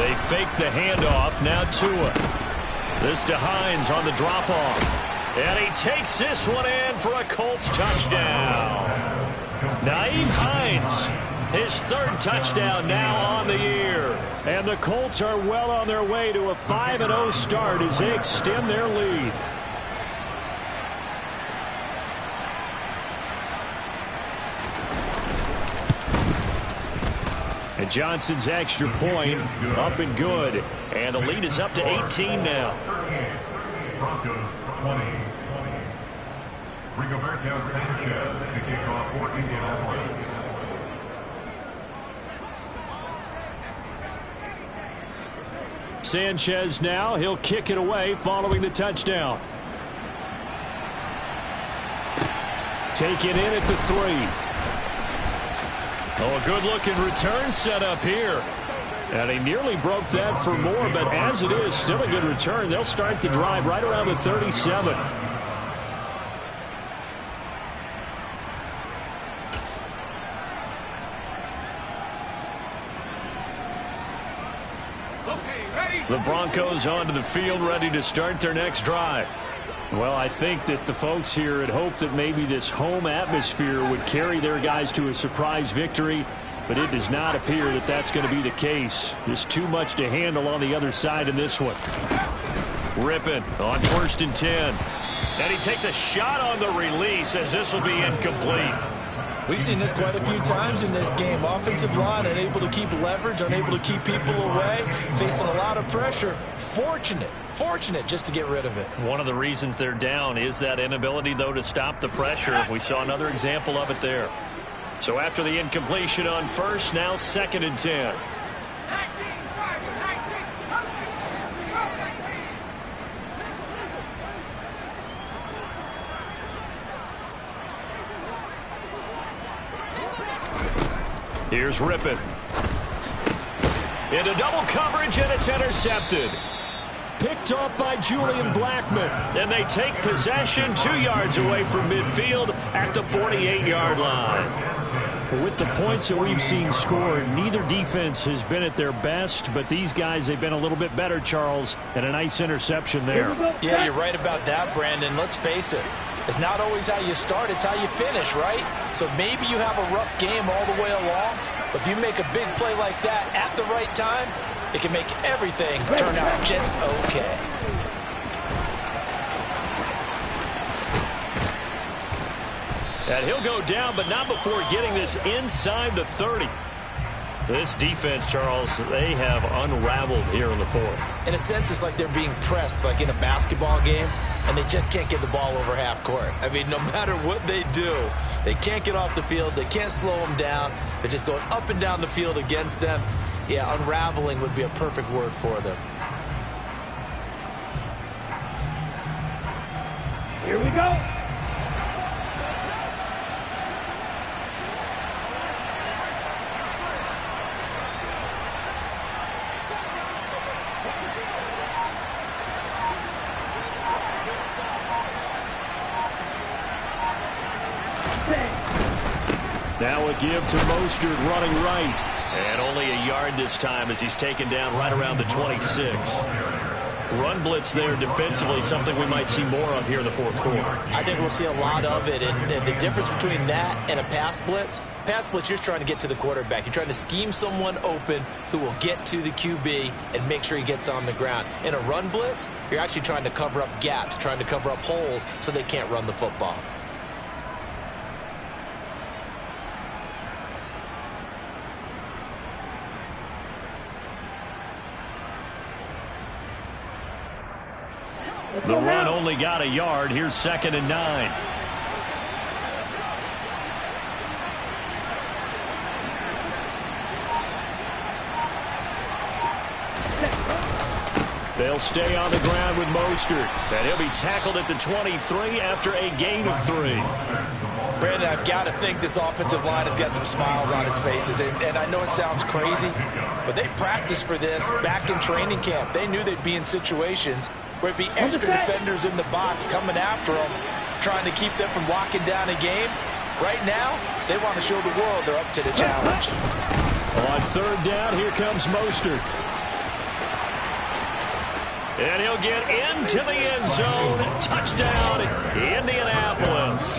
They fake the handoff. Now Tua. This to Hines on the drop-off. And he takes this one in for a Colts touchdown. Nyheim Hines, his 3rd touchdown now on the year. And the Colts are well on their way to a 5-0 start as they extend their lead. And Johnson's extra point up and good. And the lead is up to 18 now. Broncos 20. Rigoberto Sanchez to kick off for Indianapolis. Sanchez now, he'll kick it away following the touchdown. Take it in at the 3. Oh, a good-looking return set up here. And he nearly broke that for more, but as it is, still a good return. They'll start the drive right around the 37. The Broncos onto the field, ready to start their next drive. Well, I think that the folks here had hoped that maybe this home atmosphere would carry their guys to a surprise victory, but it does not appear that that's going to be the case. There's too much to handle on the other side in this one. Rippin on 1st and 10. And he takes a shot on the release as this will be incomplete. We've seen this quite a few times in this game. Offensive line unable to keep leverage, unable to keep people away, facing a lot of pressure. Fortunate just to get rid of it. One of the reasons they're down is that inability, though, to stop the pressure. We saw another example of it there. So after the incompletion on 1st, now 2nd and 10. Here's Rippon. Into double coverage, and it's intercepted. Picked off by Julian Blackmon. And they take possession 2 yards away from midfield at the 48-yard line. With the points that we've seen scored, neither defense has been at their best, but these guys, they've been a little bit better, Charles, and a nice interception there. Yeah, you're right about that, Brandon. Let's face it. It's not always how you start, it's how you finish, right? So maybe you have a rough game all the way along, but if you make a big play like that at the right time, it can make everything turn out just okay. And he'll go down, but not before getting this inside the 30. This defense, Charles, they have unraveled here in the 4th. In a sense, it's like they're being pressed, like in a basketball game, and they just can't get the ball over half court. I mean, no matter what they do, they can't get off the field. They can't slow them down. They're just going up and down the field against them. Yeah, unraveling would be a perfect word for them. Here we go. Now a give to Mostert running right. And only a yard this time as he's taken down right around the 26. Run blitz there defensively, something we might see more of here in the 4th quarter. I think we'll see a lot of it, and the difference between that and a pass blitz, you're trying to get to the quarterback. You're trying to scheme someone open who will get to the QB and make sure he gets on the ground. In a run blitz, you're actually trying to cover up gaps, trying to cover up holes so they can't run the football. The run only got a yard. Here's 2nd and 9. They'll stay on the ground with Mostert. And he'll be tackled at the 23 after a gain of 3. Brandon, I've got to think this offensive line has got some smiles on its faces. And I know it sounds crazy, but they practiced for this back in training camp. They knew they'd be in situations where it'd be extra defenders in the box coming after them, trying to keep them from locking down a game. Right now, they want to show the world they're up to the challenge. On 3rd down, here comes Mostert. And he'll get into the end zone. Touchdown, Indianapolis.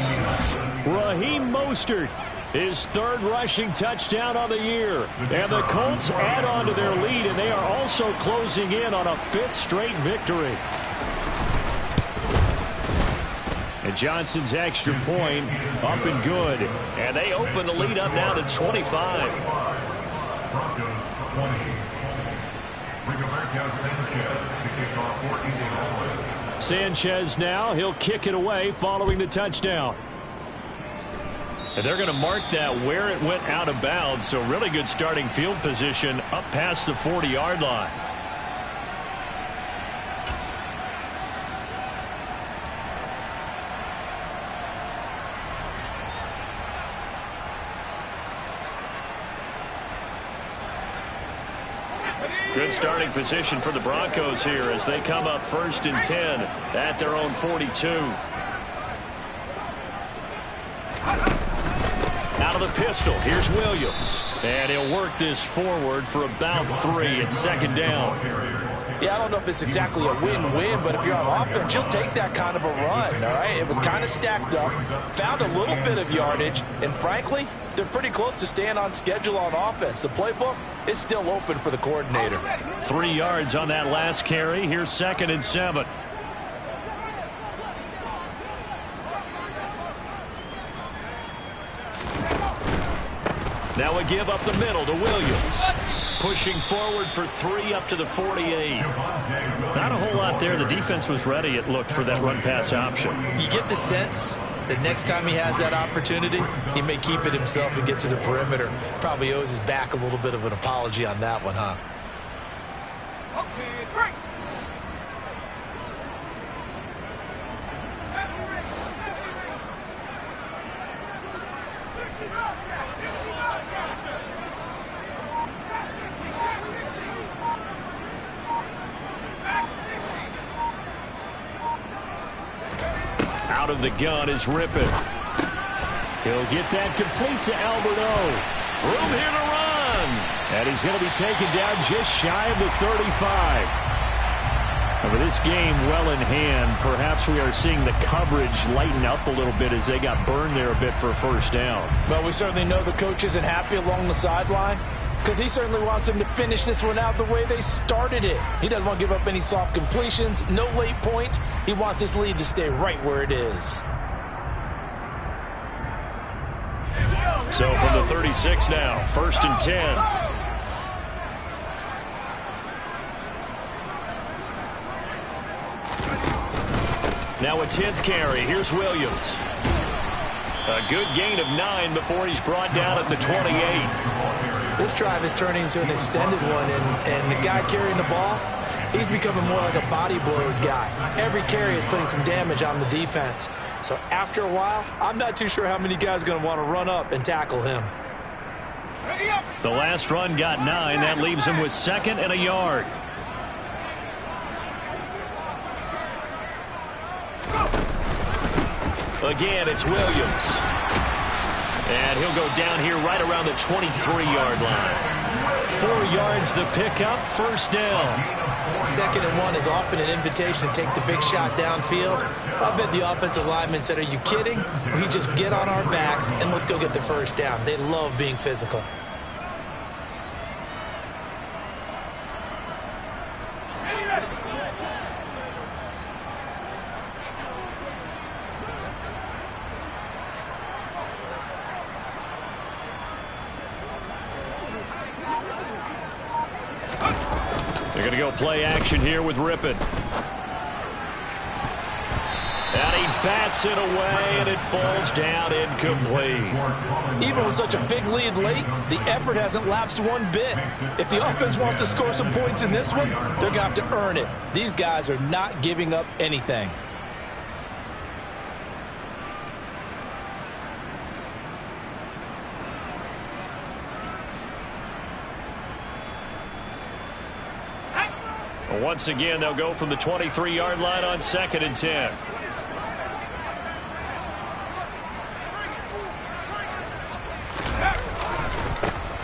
Raheem Mostert, his 3rd rushing touchdown on the year. And the Colts add on to their lead, and they are also closing in on a 5th straight victory. And Johnson's extra point up and good. And they open the lead up now to 25. Broncos 20. Sanchez now, he'll kick it away following the touchdown. And they're going to mark that where it went out of bounds, so really good starting field position up past the 40-yard line. Good starting position for the Broncos here as they come up 1st and 10 at their own 42. Out of the pistol, here's Williams. And he'll work this forward for about 3 at 2nd down. Yeah, I don't know if it's exactly a win-win, but if you're on offense, you'll take that kind of a run, all right? It was kind of stacked up, found a little bit of yardage, and frankly, they're pretty close to staying on schedule on offense. The playbook is still open for the coordinator. 3 yards on that last carry. Here's 2nd and 7. Now a give up the middle to Williams. Pushing forward for 3 up to the 48. Not a whole lot there. The defense was ready, it looked, for that run-pass option. You get the sense that next time he has that opportunity, he may keep it himself and get to the perimeter. Probably owes his back a little bit of an apology on that one, huh? Okay, break. Out of the gun is Rippon. He'll get that complete to Alberto. Room here to run. And he's going to be taken down just shy of the 35. And with this game well in hand, perhaps we are seeing the coverage lighten up a little bit as they got burned there a bit for a 1st down. But we certainly know the coach isn't happy along the sideline, because he certainly wants them to finish this one out the way they started it. He doesn't want to give up any soft completions, no late points. He wants his lead to stay right where it is. So from the 36 now, 1st and 10. Now a 10th carry. Here's Williams. A good gain of 9 before he's brought down at the 28. This drive is turning into an extended one, and the guy carrying the ball, he's becoming more like a body blows guy. Every carry is putting some damage on the defense. So after a while, I'm not too sure how many guys are going to want to run up and tackle him. The last run got 9. That leaves him with 2nd and a yard. Again, it's Williams. And he'll go down here right around the 23-yard line. 4 yards the pickup, 1st down. 2nd and 1 is often an invitation to take the big shot downfield. I bet the offensive lineman said, are you kidding? We just get on our backs and let's go get the 1st down. They love being physical. They're going to go play action here with Rippon. bats it away, and it falls down incomplete. Even with such a big lead late, the effort hasn't lapsed one bit. If the offense wants to score some points in this one, they're going to have to earn it. These guys are not giving up anything. Once again, they'll go from the 23-yard line on 2nd and 10.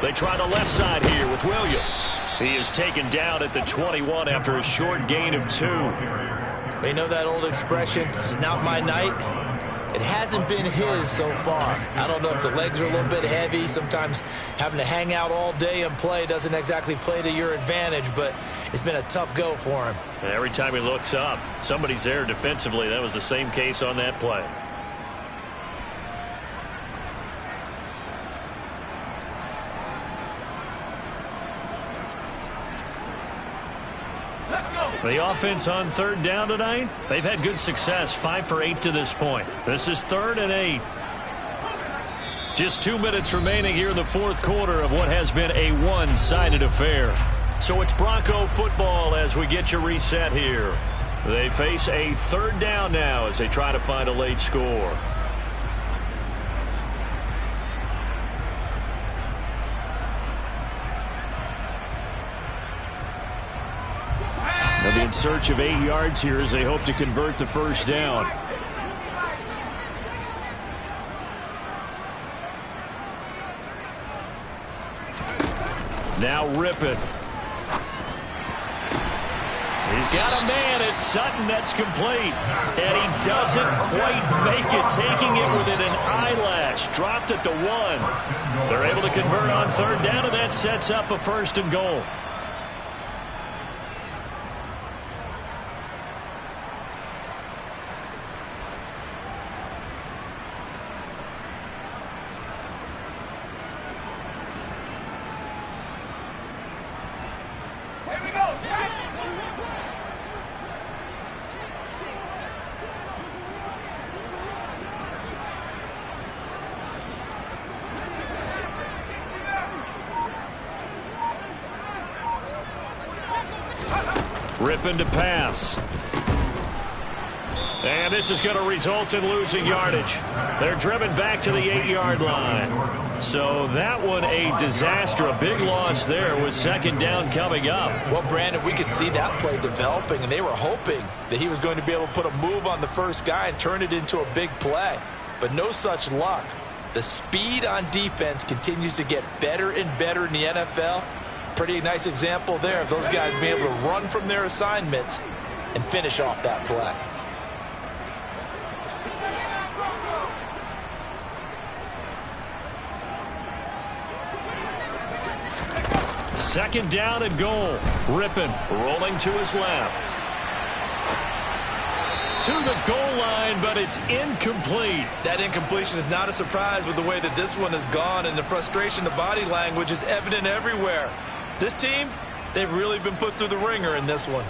They try the left side here with Williams. He is taken down at the 21 after a short gain of 2. You know that old expression, it's not my night? It hasn't been his so far. I don't know if the legs are a little bit heavy. Sometimes having to hang out all day and play doesn't exactly play to your advantage, but it's been a tough go for him. And every time he looks up, somebody's there defensively. That was the same case on that play. The offense on 3rd down tonight, they've had good success, 5 for 8 to this point. This is 3rd and 8. Just 2 minutes remaining here in the 4th quarter of what has been a one-sided affair. So it's Bronco football as we get you reset here. They face a 3rd down now as they try to find a late score. They'll be in search of 8 yards here as they hope to convert the 1st down. Now Rippon. He's got a man. It's Sutton that's complete. And he doesn't quite make it, taking it within an eyelash. Dropped at the 1. They're able to convert on 3rd down, and that sets up a 1st and goal. Rippon to pass. And this is going to result in losing yardage. They're driven back to the 8-yard line. So that one a disaster. A big loss there with 2nd down coming up. Well, Brandon, we could see that play developing, and they were hoping that he was going to be able to put a move on the first guy and turn it into a big play. But no such luck. The speed on defense continues to get better and better in the NFL. Pretty nice example there of those guys being able to run from their assignments and finish off that play. Second down and goal. Rippon rolling to his left. To the goal line, but it's incomplete. That incompletion is not a surprise with the way that this one has gone, and the frustration, the body language is evident everywhere. This team, they've really been put through the ringer in this one.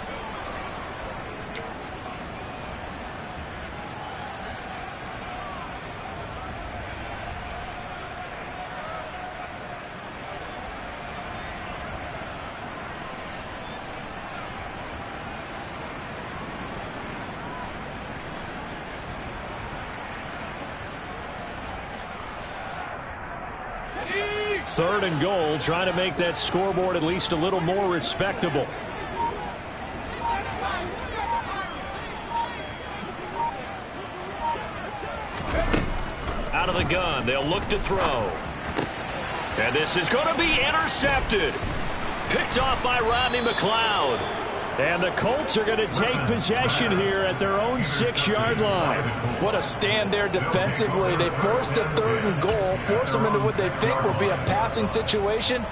Third and goal, trying to make that scoreboard at least a little more respectable. Out of the gun, they'll look to throw. And this is going to be intercepted. Picked off by Rodney McLeod. And the Colts are going to take possession here at their own 6-yard line. What a stand there defensively. They force the 3rd and goal, force them into what they think will be a passing situation,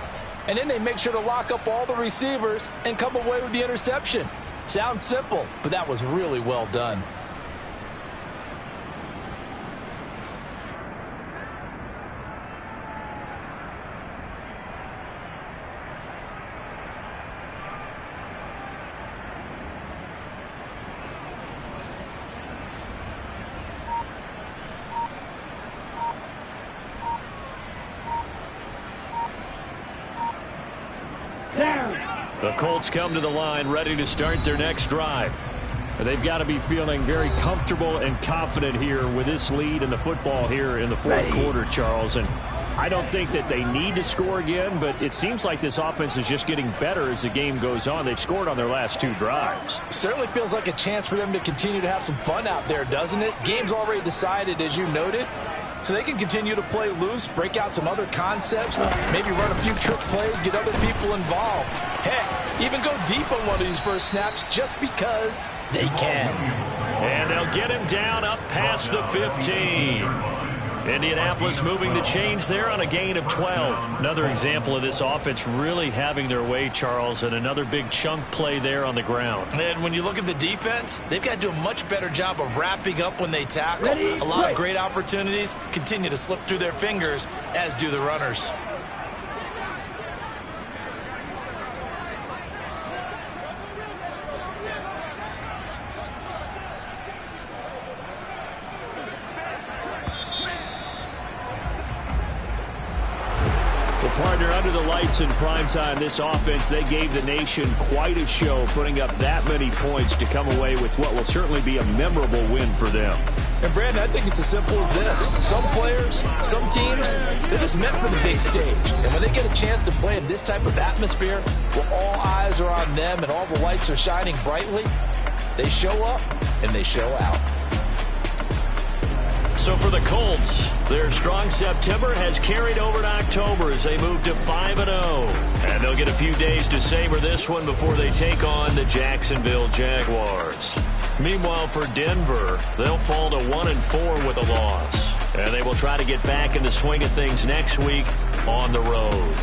and then they make sure to lock up all the receivers and come away with the interception. Sounds simple, but that was really well done. The Colts come to the line ready to start their next drive. They've got to be feeling very comfortable and confident here with this lead in the football here in the fourth quarter, Charles. And I don't think that they need to score again, but it seems like this offense is just getting better as the game goes on. They've scored on their last 2 drives. Certainly feels like a chance for them to continue to have some fun out there, doesn't it? Game's already decided, as you noted. So they can continue to play loose, break out some other concepts, maybe run a few trick plays, get other people involved. Heck, even go deep on one of these first snaps just because they can. And they'll get him down up past the 15. Indianapolis moving the chains there on a gain of 12. Another example of this offense really having their way, Charles, and another big chunk play there on the ground. And when you look at the defense, they've got to do a much better job of wrapping up when they tackle. A lot of great opportunities continue to slip through their fingers, as do the runners. Partner, under the lights in primetime, this offense, they gave the nation quite a show, putting up that many points to come away with what will certainly be a memorable win for them. And, Brandon, I think it's as simple as this. Some players, some teams, they're just meant for the big stage. And when they get a chance to play in this type of atmosphere, where all eyes are on them and all the lights are shining brightly, they show up and they show out. So for the Colts, their strong September has carried over to October as they move to 5-0. And they'll get a few days to savor this one before they take on the Jacksonville Jaguars. Meanwhile, for Denver, they'll fall to 1-4 with a loss. And they will try to get back in the swing of things next week on the road.